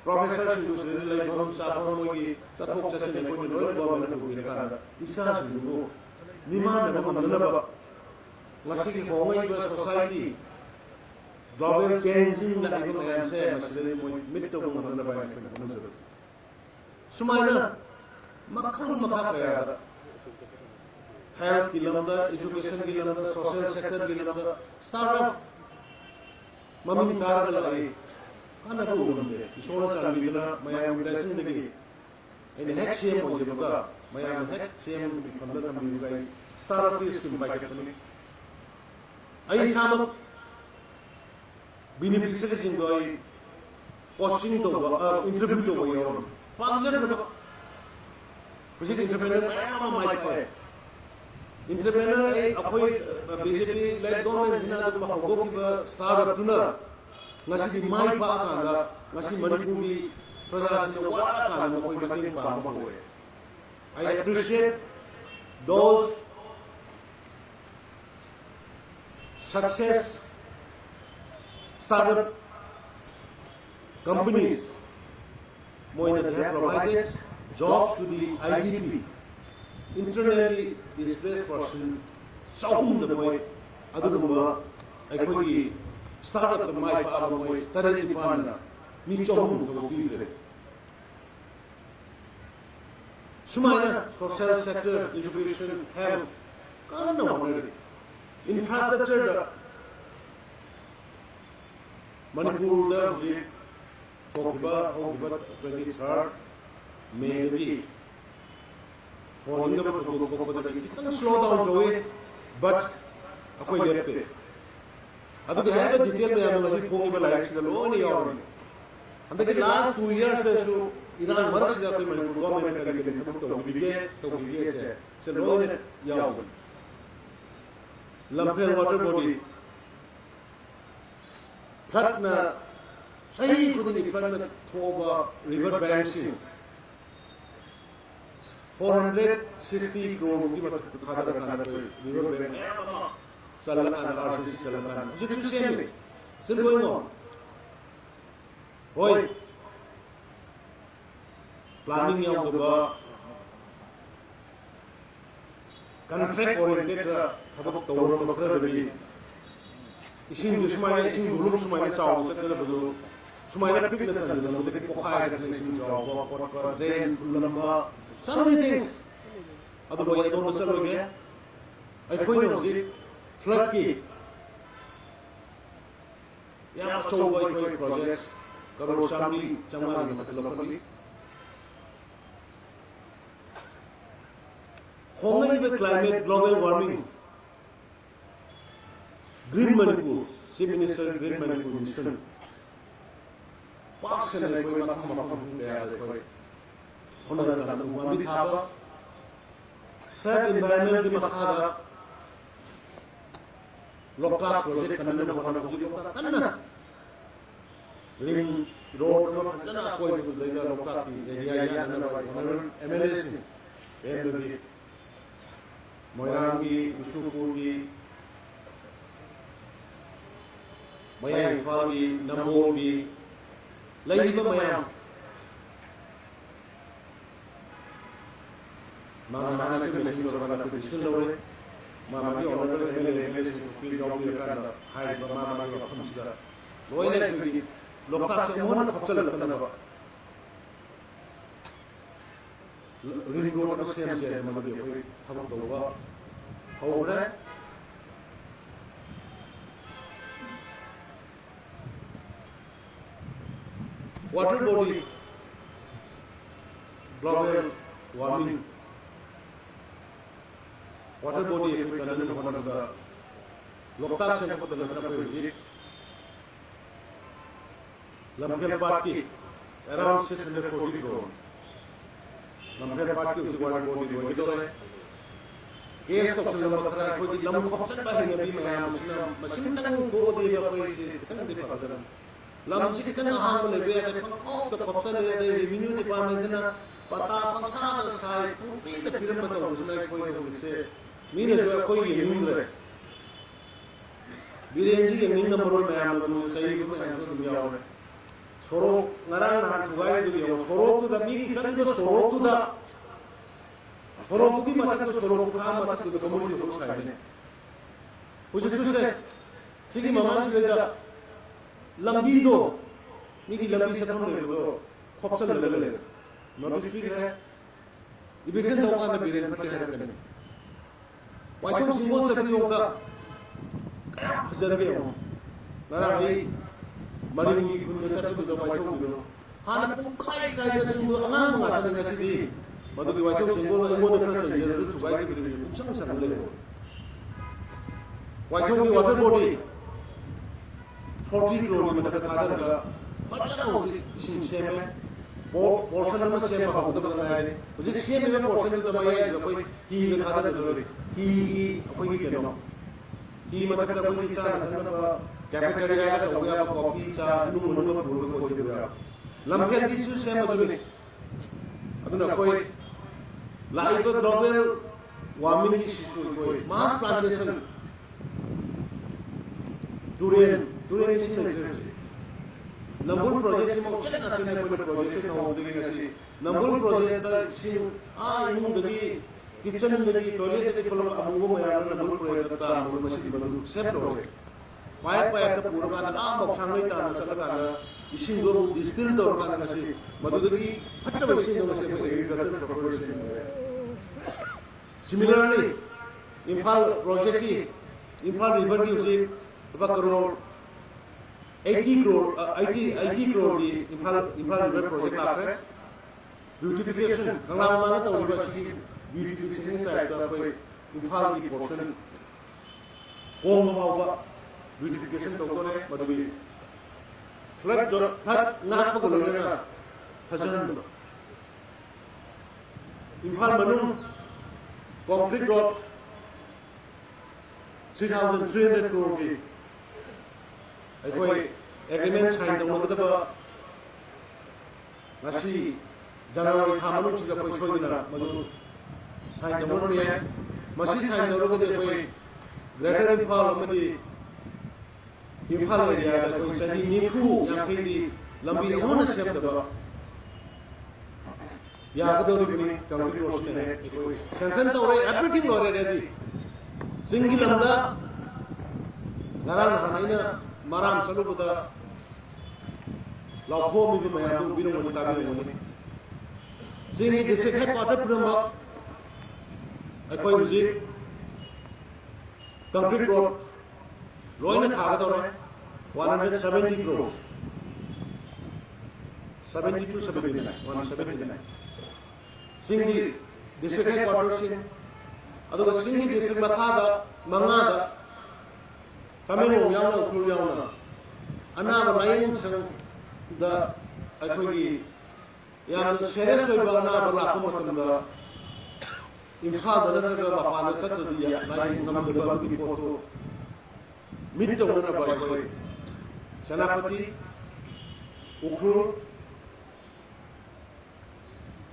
professor sing se lai bom sa phom moi ki sathok chase ne ko loi government ko ni kana isa sing ko niman na mandana ba ngasi ki hongoi ba society global changing na ko mayam se masle moi mit to mandana ba ne sumaina makhal makha kaya health ki lamda education ki lamda social sector ki lamda start off mami targal ai kana ko lamde isora changi dina mayam blessing degi ene hack cm ho jeba mayam hack cm bi khamda tambi gai start off ki scheme packet pani ai samak beneficiaries in goi posting to interview to goi or function to visit entrepreneur mayam mai pai entrepreneur ai apoi BJP like government jina to ba hogo ki startup tuna ngasi di mai pa ka ngasi manipur ki praja sin wa ka na koi mating pa ma hoye I appreciate those success startup companies more that have provided jobs to the IDP, internally displaced person, Shaun the boy, Adumba, Akoi, startup the Mai Pava boy, Tarani Pana, Nichon the people. Sumaina, social sector, education, health, already. Infrastructure, Manipur, the Hokiba 23rd May slow down to it, but akoy lete. Adu ke hai detail mein hum masi Hokiba likes the low ni aur. And the last 2 years so Iran marks ja koi Manipur government ka ke to bige se low ne yaw. Lamphel water body Pratna सही कुछ निकलने थोड़ा river bank से 460 करोड़ की मतलब खाता रखना तो रिवर बैंक सलाना RCC सलाना जो कुछ सेम है still going on होय प्लानिंग या होगा contract oriented थबक तौर पर खरा दबी इसिंग जुस्माने इसिंग दुलुम सुमाने चाव सकते बदलो सुमाइना fitness and the Pokhai translation job for drain Lamba so many things otherwise I don't know again I point it flood ki ya so boy projects karo shamli chamali matlab kali hongai with climate global warming green Manipur Chief Minister green Manipur mission Pass and like one Haba set environment di Makada Lokta project Kanana Ring road Jana Koi Lokta MLS Moirangi Usukugi Maya Fagi Nambogi Lagi mayam mana ke mesin orang nak digital lawan mama di orang orang MLS ki job dia kan hai mama di apa sudah loin lagi lokap semua nak khapsal kan ba ring road ko same je mama di koi habak do ba hau ra water body global warming water body if we can one of the loktak se ko da na ko ji lamkhel party around 640 crore lamkhel party usi water body do do re case to chalo makara ko di lam khopsan ba hin nabi mayam sina masin tang go di ba ko si tang di pa da lam si kitang hang le be da pang ko to khopsan le da revenue department na pata pang sa da sai pang pi da piram ba to usna ko ko se min ne ko ye min re birenji ye min number mayam no sai ko mayam to dunya ho soro ngarang na tugai du yo soro tu da mi san do soro tu da soro tu ki matak to soro tu ka matak to community ho sai ne uji tu se sigi maman se da lambi do ni ki lambi sa thon le do khopsan le le notice bi re ibisen da ka na biren phatte har kan wai thong singo sa pi ka hajar ge ho nara ai mari ni gun sa to do wai thong do hana pung kai kai da singo anga ma ta na si di madu ki wai thong singo ai mo da prasa je ru tu bai ki bi sang sang le wai thong ki water body 40 crore में तक खादर का बच्चा हो इसी Shem में portion में Shem का होता बता है उसे शेम में पोर्शन तो भाई है कोई ही में खादर जरूरी ही कोई भी कहना ही मतलब तो कोई सा मतलब कैफेटेरिया का हो गया कॉफी सा नून में बोल को कोई दिया लम्बे दिसु शेम मतलब अब ना कोई लाइफ ग्लोबल वार्मिंग की इशू कोई मास plantation During this Nambul project se mo check na tene ko project se no degi ngasi Nambul project da sin imu degi kitchen degi toilet degi kolom amu mo ya Nambul project ta mo masi balu set ro paya ta pura ka mo sangai ta na sala ka na isin do distill do ka na ngasi madu degi phatta ba isin do ngasi ko agriculture corporation similarly Imphal project ki Imphal river ki usi crore 80 crore di Imphal river project aapre beautification gangla ma ta university beautification type ta koi Imphal ki portion kong ma ba beautification to ko ne madui flood jo hat na pa ko ne na hasan Imphal manung concrete road 3,300 crore ki कोई agreement sign तौनगदबा ngasi January tha manung sida koi soidina madu sain tawon be masi sain tawrogade koi Greater Imphal amadi Imphal area da koi sahi nifu yankhi di lambi amuna semdaba yagadori bini concrete road ne koi sanction tawre everything ore ready singilamda ngaran hanaina maram salubuda lautho mi mayam du bino mo tabi mo ni singi district headquarter purama akoi visit concrete road loina thaga dore 170 crores 70 to 79 179 singi district headquarter sin aduga singi district mathaga mangada Tamilong yauna ukul yauna anaba laying sang da akhoi yan serious oi ba na ba la ko matam da Imphal da na ga ba na sat di ya laying nam da ba ki photo mitto na ba koi Senapati Ukhrul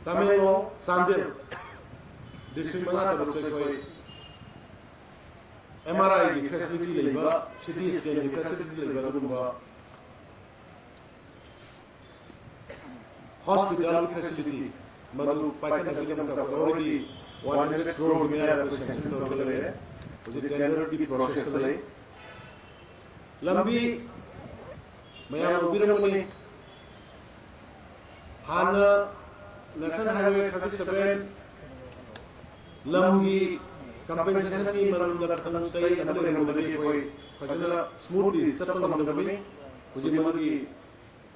Tamilong Sandil district manga da koi MRI की facility लेबा CT scan की facility लेबा गुंबा hospital की facility मधु पाइकन नगरम का already 100 crore में आया तो sanction तो हो गए उसे टेंडर की प्रोसेस ले लंबी मया उबिरमनी हाना नेशनल हाईवे 37 लंबी compensation ni maram da tang sai amale no de koi fajana smoothly sapang no de uji mari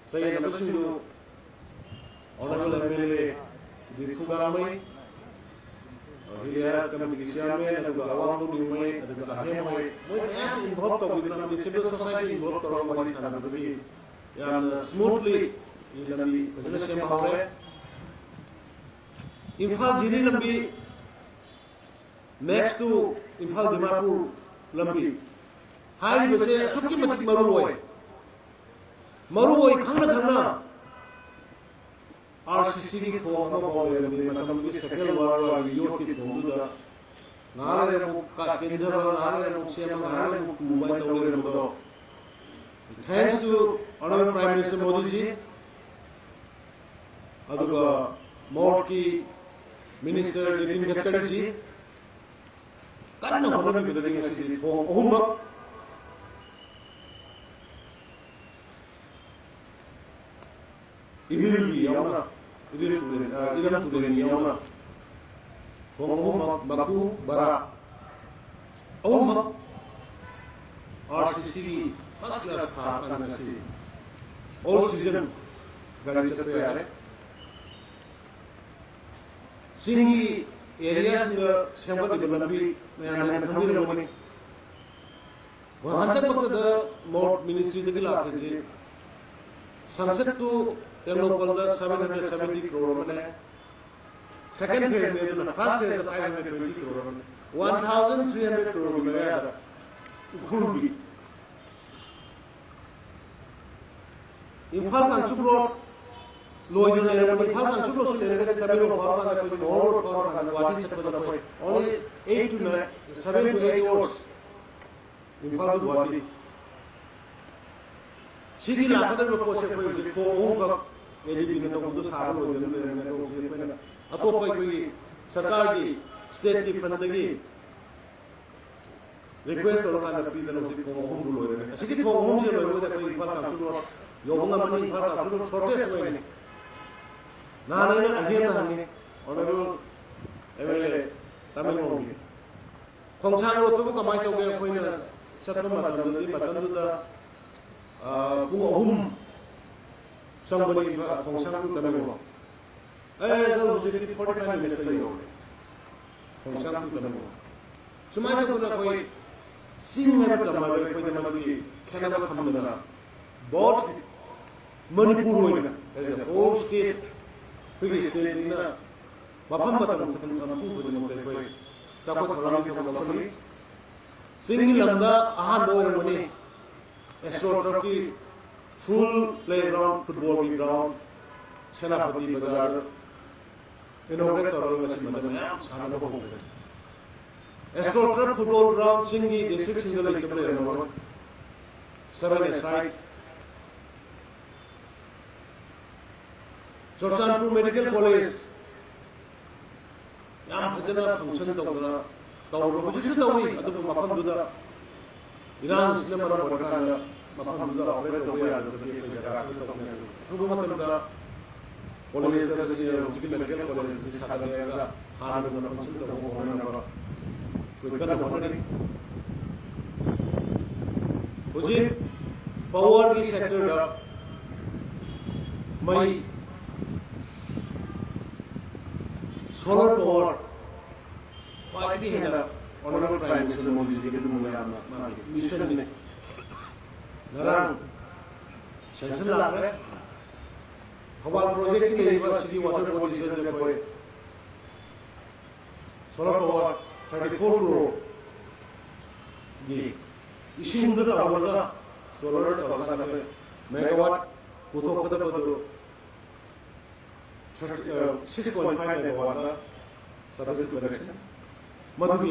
sai na pasindu honorable MLA Dithugamai, here committee chairman, and the Awang Nimai, and the Ahemai, involved with the civil society involved around what is happening. Smoothly, in the presidential power. Imphal Jiri Lambi, next to Imphal Dimapur Lambi. High was a Sukimatic Maruoy. Maruoy Kanga RCC to the second war, Yoki to the Naramu Kakindra, Naramu Siama, Mumbai. Thanks to Honorable Prime Minister Modi ji, Aduga Morki Minister Nitin Gadkari ji, Kanna Honorable Bidari City, Ohuma. Idilbi Yamna, Idam to the Yamna, Ohuma, Baku, Bara, Ohuma, RCC. First class all season गाड़ी चल रहे हैं सिंगी areas sample development में आने खंडी रमनी वहाँ तक मतलब the मोट मिनिस्ट्री के लिए आते हैं संसद तो टेक्नोकल द 770 करोड़ में सेकंड फेज में तो फर्स्ट फेज 520 करोड़ में 1300 करोड़ में आया खुली Imphal Kanchuk Road, Lloyd Imphal Kanchuk Road, only 8 to 9, 7 to 8 hours. Imphal to Guwahati. City Lakadar Poche, Home, ADP, Sabo, Atopa, Sarkari, State Fundagi. Request of the people of the home. City home, Imphal Kanchuk Road. Yoga money for the shortest way. Nana again, Honorable MLA Tamil. Kongsang to Kamaito, Satama, Pungahum, somebody Kongsang to Tamil. I don't 45 minutes ago. Kongsang to Tamil. Sumata Kunakoi, seeing her Tamil, Canada Kamana, bought Manipur as a whole state, pretty state in the Bapamatam, Sapat Singing Lambda, Aha money, Astro Turkey, full playground, football ground, Senapati Bazar, Astro Truck football ground, Singi, district single like the player, 7 aside. Chorsanpur Medical College. Yam Hajana function Tawra, Tawra, which is Tawi, Adu Mapanduda, Iran Cinema Wakana, Mapanduda, operator away at the Tugumatanda, Police Medical College, Satanaga, Hanu, the function of Honora. We got a wondering. Was it power sector? My solar power, quite the Honorable Prime Minister Modi mission in Narang, Sansan Lagre, Hawal project in the University Water Bodies solar power 34 crore. Issuing the solar megawatt, Putokada 6.5 megawatt subject to election. Madhubi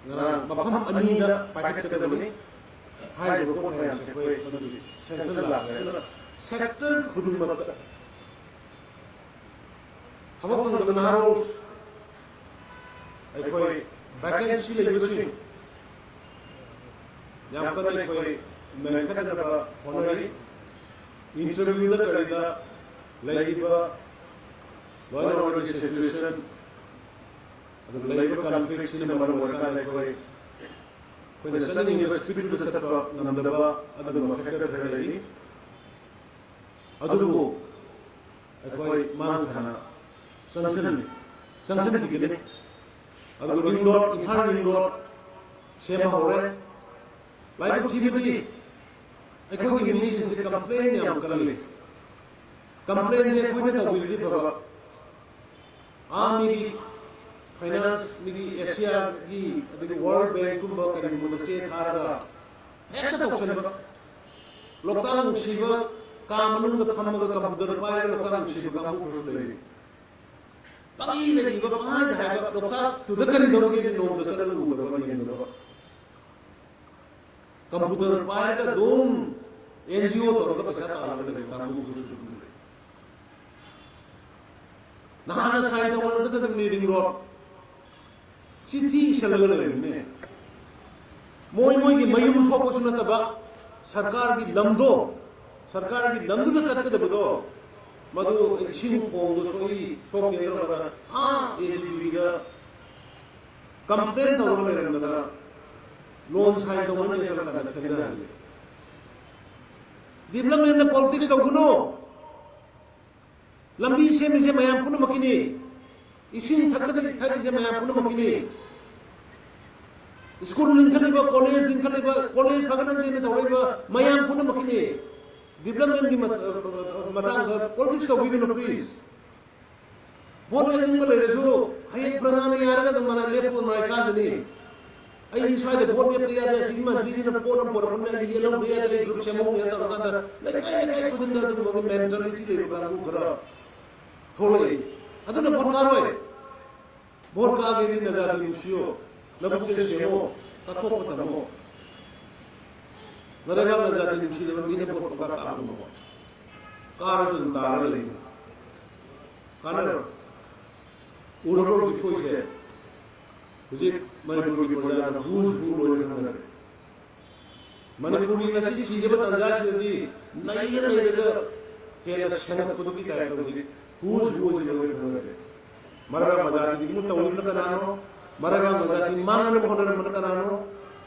Mapam Anida packet to the money. High report sector Kudumata. How about the Naros? Back and see like machine. Yampana Menkadaba honorary interview the Karida, Ladiba, lawyer organization, the labor conflicts in the Manawaraka, when the sending was speak to the set up Nandaba, Adu affected Adu ꯑꯩꯈꯣꯏ ꯃꯥꯡꯊꯅ ꯆꯪꯁꯤꯟꯈꯤꯒꯅꯤ ꯑꯗꯨꯒ ring road Imphal ring road ꯁꯦꯝꯍꯧꯔꯦ ꯂꯥꯏꯕꯛ ꯊꯤꯕꯗꯤ ꯑꯩꯈꯣꯏꯒꯤ ꯃꯤꯁꯤꯡꯁꯦ complain ꯌꯥꯝ ꯀꯜꯂꯤ ꯀꯝꯄ꯭ꯂꯦꯟꯁꯦ ꯑꯩꯈꯣꯏꯅ ꯇꯧꯕꯤꯔꯗꯤ ꯐꯕ ꯃꯤꯒꯤ ꯐꯥꯏꯅꯥꯟꯁ ꯃꯤꯒꯤ ꯑꯦꯁꯤꯌꯥꯒꯤ ꯑꯗꯒꯤ ꯋꯥꯔꯜ ꯕꯦꯡꯛꯒꯨꯝꯕ ꯀꯔꯤꯒꯨꯝꯕꯗ ꯆꯦ ꯊꯥꯔꯒ ꯍꯦꯛꯇ ꯇꯧꯁꯟꯕ ꯂꯣꯛꯇꯥꯛ ꯅꯨꯡꯁꯤꯕ ꯀꯥ ꯃꯅꯨꯡꯗ ꯐꯝꯃꯒ ꯀꯝꯄ꯭ꯌꯨꯇꯔ ꯄꯥꯏꯔꯒ ꯂꯣꯛꯇꯥꯛ ꯅꯨꯡꯁꯤꯕ ꯀꯥꯡꯕꯨ ꯈꯔꯁꯨ ꯂꯩꯔꯤ ꯄꯪꯏꯗ ꯏꯕ ꯄꯪꯍꯥꯏꯗ ꯍꯥꯏꯕ ꯂꯣꯛꯇꯥꯛꯇꯨꯗ ꯀꯔꯤ ꯇꯧꯔꯒꯦ ꯅꯣꯡꯃꯗ ꯆꯠꯂꯒ ꯎꯗꯕ ꯌꯦꯡꯗꯕ ꯀꯝꯄ꯭ꯌꯨꯇꯔ ꯄꯥꯏꯔꯒ ꯑꯗꯨꯝ NGO ꯇꯧꯔꯒ ꯄꯩꯁꯥ ꯇꯥꯜꯂꯒ ꯂꯩꯕ ꯀꯥꯡꯕꯨ ꯈꯔꯁꯨ ꯑꯗꯨꯝ ꯂꯩ ꯅꯍꯥꯟꯅ ꯁꯥꯏꯟ ꯇꯧꯅꯔꯒꯗꯕꯅꯤ ꯔꯤꯡ ꯔꯣꯗ ꯆꯤꯊꯤ ꯏꯁꯜꯂꯒ ꯂꯩꯔꯤꯅꯦ ꯃꯣꯏꯒꯤ ꯃꯌꯨꯝ ꯁꯣꯛꯄꯁꯨ ꯅꯠꯇꯕ ꯁꯔꯀꯥꯔꯒꯤ ꯂꯝꯗꯨꯗ ꯆꯠꯀꯗꯕꯗꯣ ꯃꯗꯨ ꯏꯁꯤꯡ ꯈꯣꯡꯗꯣ ꯁꯣꯛꯀꯦ ꯇꯧꯔꯒ ADBꯒ ꯀꯝꯄ꯭ꯂꯦꯟ ꯇꯧꯔꯒ ꯂꯩꯔꯝꯗꯅ ꯂꯣꯟ ꯁꯥꯏꯟ ꯇꯧꯅꯅ ꯆꯠꯂꯀꯥꯟꯗ ꯊꯦꯡꯅꯍꯜꯂꯤ ꯗꯤꯕꯂꯞꯃꯦꯟꯗ ꯄꯣꯂꯤꯇꯤꯛꯁ ꯇꯧꯒꯅꯨ ꯂꯝꯕꯤ ꯁꯦꯝꯃꯤꯁꯦ ꯃꯌꯥꯝ ꯄꯨꯝꯅꯃꯛꯀꯤꯅꯤ इसिंग थकदे मैं पुनमकिनी स्कूल लिंखलिबा कॉलेज फगनन जेने तौरिबा मयाम पुनमकिनी डेवलपमेंट की मतंग पॉलिटिक्स तौबिगनो प्लीज बोल लेंग लेरेसु हय प्रधान यारगा दमना लेपो नाय काजनी आई स्वाइद बोट पे तया दे सिमा जीना पोरम पोरम ने येलो दे दे ग्रुप सेमो ने तौरदा ले काय कुदिंदा दुगो मेंटालिटी ले बागु गरा थोड़े अदुना बोटकारोय बोटकागे दिन नजाति निशियो लबुसे सेमो तथोप तमो नरेगा नजाति निशि दे मीने बोटका कामो कारजन तार ले कानर उररो दिखोइसे हुजिक मणिपुर की प्रजा हुज हुल होने मणिपुरी नसी सीजे तंजा सिदी नई नईगा केला शनक पुदुकी ताय तो हुज हुज होने मरगा मजाती दिमु तौलिन कनानो मरगा मजाती मानन होनर मन कनानो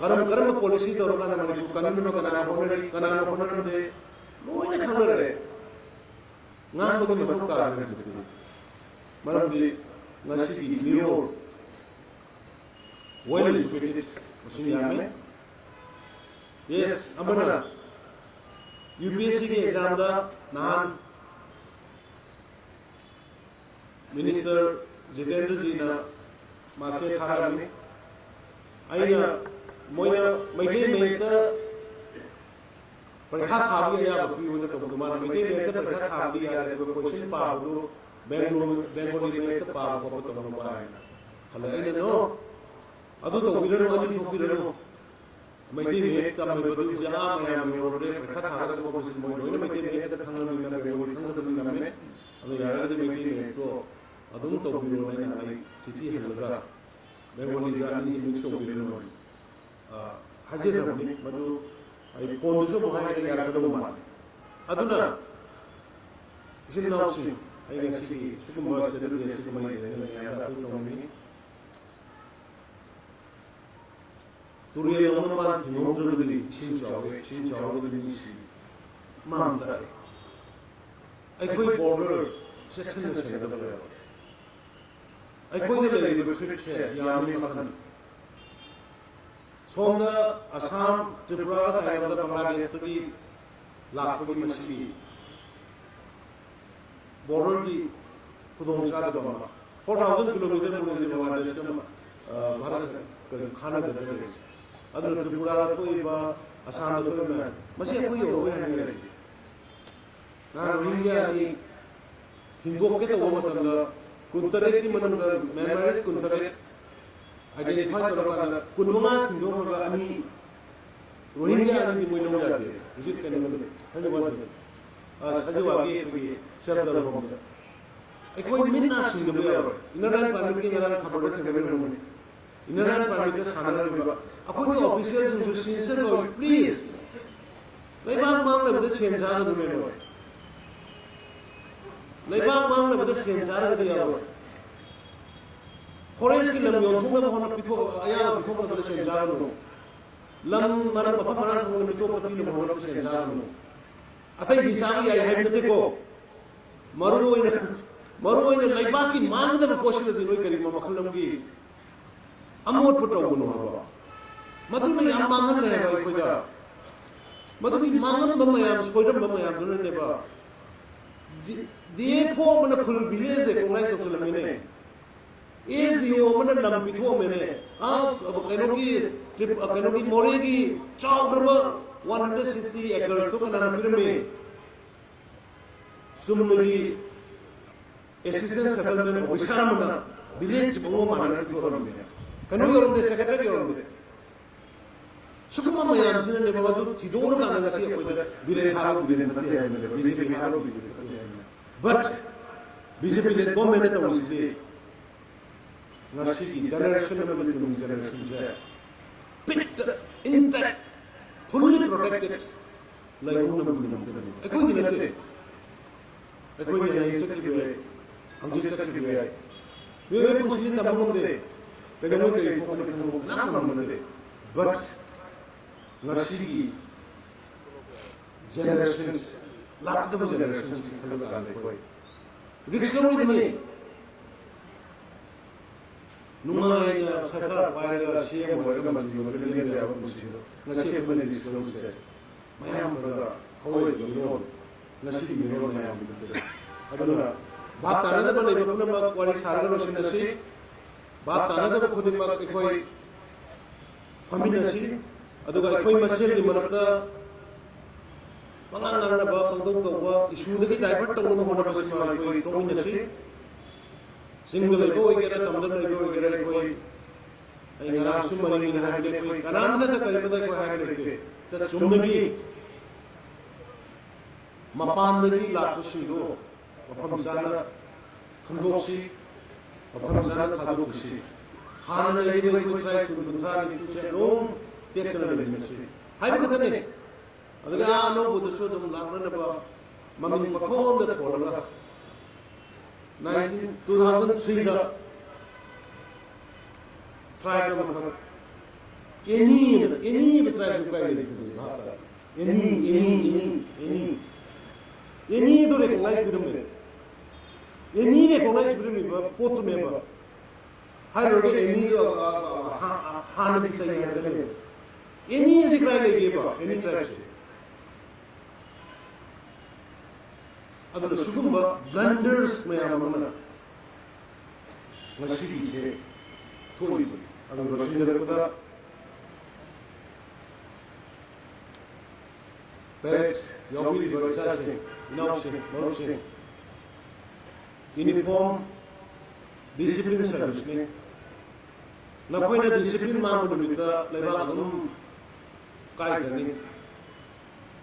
करम पॉलिसी तौर का मणिपुर कानून कनानो होनर दे लोने खबर रे ngan ko ni ko ka रे मरम दी नसी की Miró well educated Muslim yes amana UPSC के एग्जाम दा नान मिनिस्टर जितेंद्र जी ना मासे थारानी आइना मोइना मैटे मेटा परीक्षा थाबी या बपी होने तो गुमान मैटे मेटा परीक्षा थाबी या रे क्वेश्चन पावदो बेंगोली में तो पाव को तो हम पाए हले नो अदु तो बिरनो अदि तो बिरनो मैटे में तम में बदु जहां मैं रोडे परीक्षा थागा को कोशिश मोइ मैटे में तो खंगन में बेंगोली खंगन में अब यार मैटे में तो अदुम तो बिरनो ने आई सिटी हलगा बेंगोली गानी से मिक्स तो बिरनो हाजिर रबनी मदु आई फोन सो बहाय के यार कदम मान अदुना जिन्नाउसी आई गसी सुकुम बस से दे से मई ने यार तो नोमी तुरिये लोनमान हिमोद्रबली सिंचावे सी मानदा आई कोई बॉर्डर सेक्शन में से दबले आई कोई ले ले ट्रिप से यामी मखन सोमदा असम त्रिपुरा तायबदा बांग्लादेश तकी लाखों की मछली बॉर्डर की खुदों चाद बमा 4000 किलोमीटर मुझे बांग्लादेश का भारत का खाना देते हैं अदर त्रिपुरा तो इबा असम तो में मसे कोई और वे नहीं रही ना रोहिंग्या नि हिंदू के तो वो मतलब कुंतरे की मन मेमोरीज कुंतरे आइडेंटिफाई करवाना कुनमुना हिंदू होगा अनि रोहिंग्या अनि मोइनो जाते विजिट करने में सजवा के शब्द होगा एक कोई मिन्ना सिंगल यार इनरन पानी के नरन खबर थे मेरे मन इनरन पानी के सामने में अकोई के ऑफिशियल्स जो सिंसियर को प्लीज लेबांग मांगले बदे सेंजार दु में लेबांग मांगले बदे सेंजार के दिया हो फॉरेस्ट की लम यों थोंगा होना पिथो आया पिथो का बदे सेंजार नो लम मरम पपा मरन थोंगा मितो पति ने होना सेंजार नो अतई दिसावी आई हैव नते को मरुओइना लैबाकी मांगदब पोषिदि नोय करी मखलमगी अमोट पटौगनो हबा मदुना याम मांगन ले बा कोइदा मदुबी मांगन बमयाम सोइदम बमयाम दुननेबा दिए फो मन खुल विलेज ए कोंगाइ सोसलमेने एजीओ मन लम पिथो मेने आ कनोकी मोरे की चाउग्रब 160 एकड़ तो कना पिरमे सुमगी असिस्टेंट सेटलमेंट ऑफिसर मना विलेज बंगो मानर पिथोरमे कनो योरंदे सेक्रेटरी योरंदे सुकुमा मयाम सिने बाबा थिदोर काना गसी कोइदा बिरे हारो बिरे नते आइने बीजेपी हारो बिरे बट बीजेपी ने गवर्नमेंट तो उसदे नसीकी जनरेशन में बिल्कुल जनरेशन है पिट intact fully protected like one of them ekoi ni nate ekoi ni ai chakki be angji chakki be ai we pusli tamam de pedamo ke phone ke na namam de but ngasigi generations lakh the generations ki khalo ga le koi rikshori bani nungai na sarkar paira CM hoga man jo le le ya ba musi ngasi bani disclose se mayam da hoi do ngasi miro mayam de aduna baat tanada bani bapna ma wari sarga rosin si baat tanada khudin ma ekoi paminasi aduga ekoi masel di manakta pangang na ba pangdong to ba issue de divert to no hona ba ma ekoi tominasi single ko igera tamdar ko igera ko ai ngara sumani ni ha de ko kanam da kalimada ko ha de ke sa sumnagi mapan de la ko shido mafam sana khandoksi mafam sana khadoksi hana le de ko try to thra ni to se no te kana de mesi hai ko tane adaga no budu so dum la na ba mamin pakhon da thola 2003 da tried to any tried to try any do recognize bidum any recognize bidum pot me ba har roge any han bi sai hai any is try le ba any try aduna sugumba blunders mayam amana ngasigi se thoi aduna rosinjara kuda pet yogi bagsa se inaushe moruse uniform discipline service ne na koina discipline ma mu mita leba adum kai gani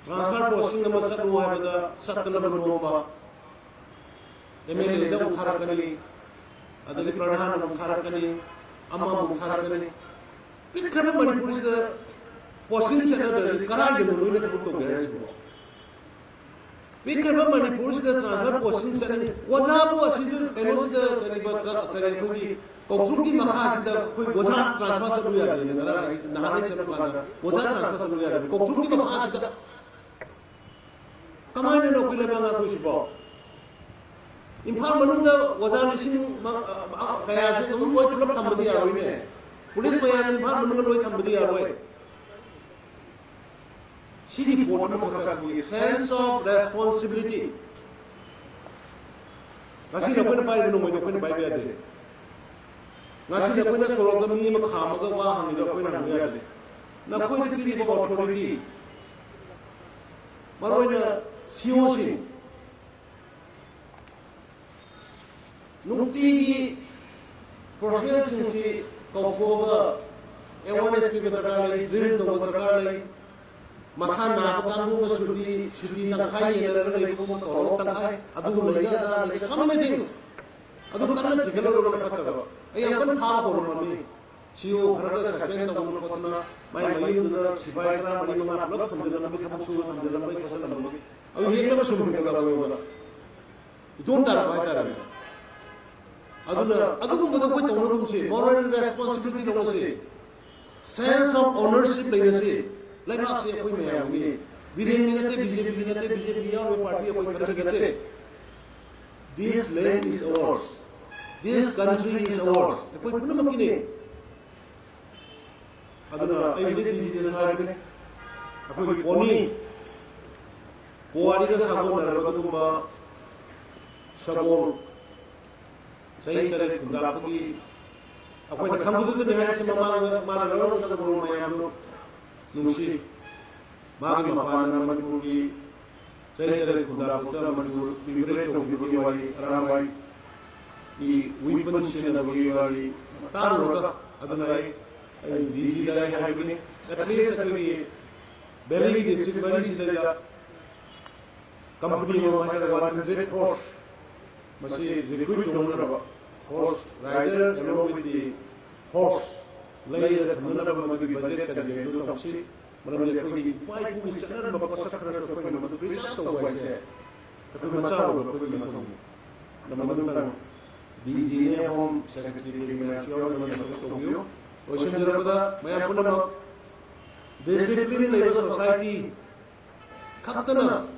transfer posting number satu hai bada sat number nomba MLA da mukharakani adagi pradhan mukharakani amma mukharakani ikram manipur se posting se da karai de no ne to gares ko ikram manipur se transfer posting se wazabu asidu enos da kare ko ki kokruki makha se da koi goza transfer se ya de na nahane se ko goza transfer se ya de kokruki makha se da कमाने no कुले बांगा कुछ बो इम्फाल मनुंग वजा लिसिंग कया से तुम वो पुलब थंबदी आरोई ने पुलिस मया इम्फाल मनुंग लोई थंबदी आरोई सिटी पोर्ट में का कोई sense of responsibility nasi na कोई पाई नो मोय कोई बाय बिया दे nasi na कोई सोरोग मी म खामग वा हनि द कोई ना बिया दे ना कोई दी बो authority मरोइना COC nungtigi professional sinsi kaufoga awareness ki betarkai drill to betarkai masana kangu sudi tangkai yana lai ko to tangkai adu lega da so many things adu kanna thigalo ro na patta ai apan pha ko no ni CEO bharata sakren to mun ko na mai da sibai tra mani ma blog samjana bi thabu su samjana bai ko na mo अब ये एकदम सुन के लगा हुआ है दोन तारा bye तारा अदुन को कोई तौन रूम से मोरल रेस्पॉन्सिबिलिटी नो से सेंस ऑफ ओनरशिप लेने से लगा से कोई में आऊंगी बीजेपी या वे पार्टी कोई कर गते this land is ours, this country is ours. Koi punam kini. Aduna ai je decision haibne. Akoi poni Puari ka sabon narabadumba sabon sai tare kundapagi akoi na khambudu de hai se mama ma na ro na bol mayam no nungsi magi mapana manipuri sai tare kundaputa manipur vibrate to biwali ramai I weapon sin na biwali taro ka aduna ai diji dai haibini at least akoi Belly district bari sida company of 100 horse machine recruit owner of horse rider along with the horse layer the owner of the budget ka de do tamsi malam le ko gi pai ku chana ba ko sakra so ko no madu present to wa se to macha ro ko gi mato na madu ta DG ne home secretary ke me sure na madu to bio o shin jarabada mai apuna discipline level society khatana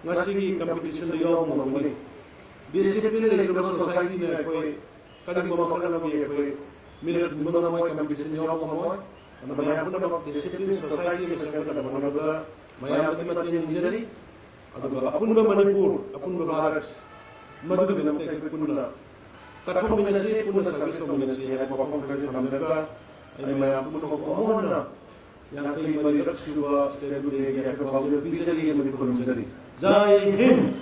ngasigi competition yo ngomoni discipline level society ne koi kadang mamakala gi koi milet muna mai competition yo ngomoi ana maya pun discipline society ne sakala managa maya pun matin injury adu apun ba manipur apun ba bharat madu bi namte kunna kathom minase pun service ko minase hai papam ka hamdaka ai maya pun ko mohna yang kelima direksi dua stadium dia yang kebawah bisa dia menjadi jai hind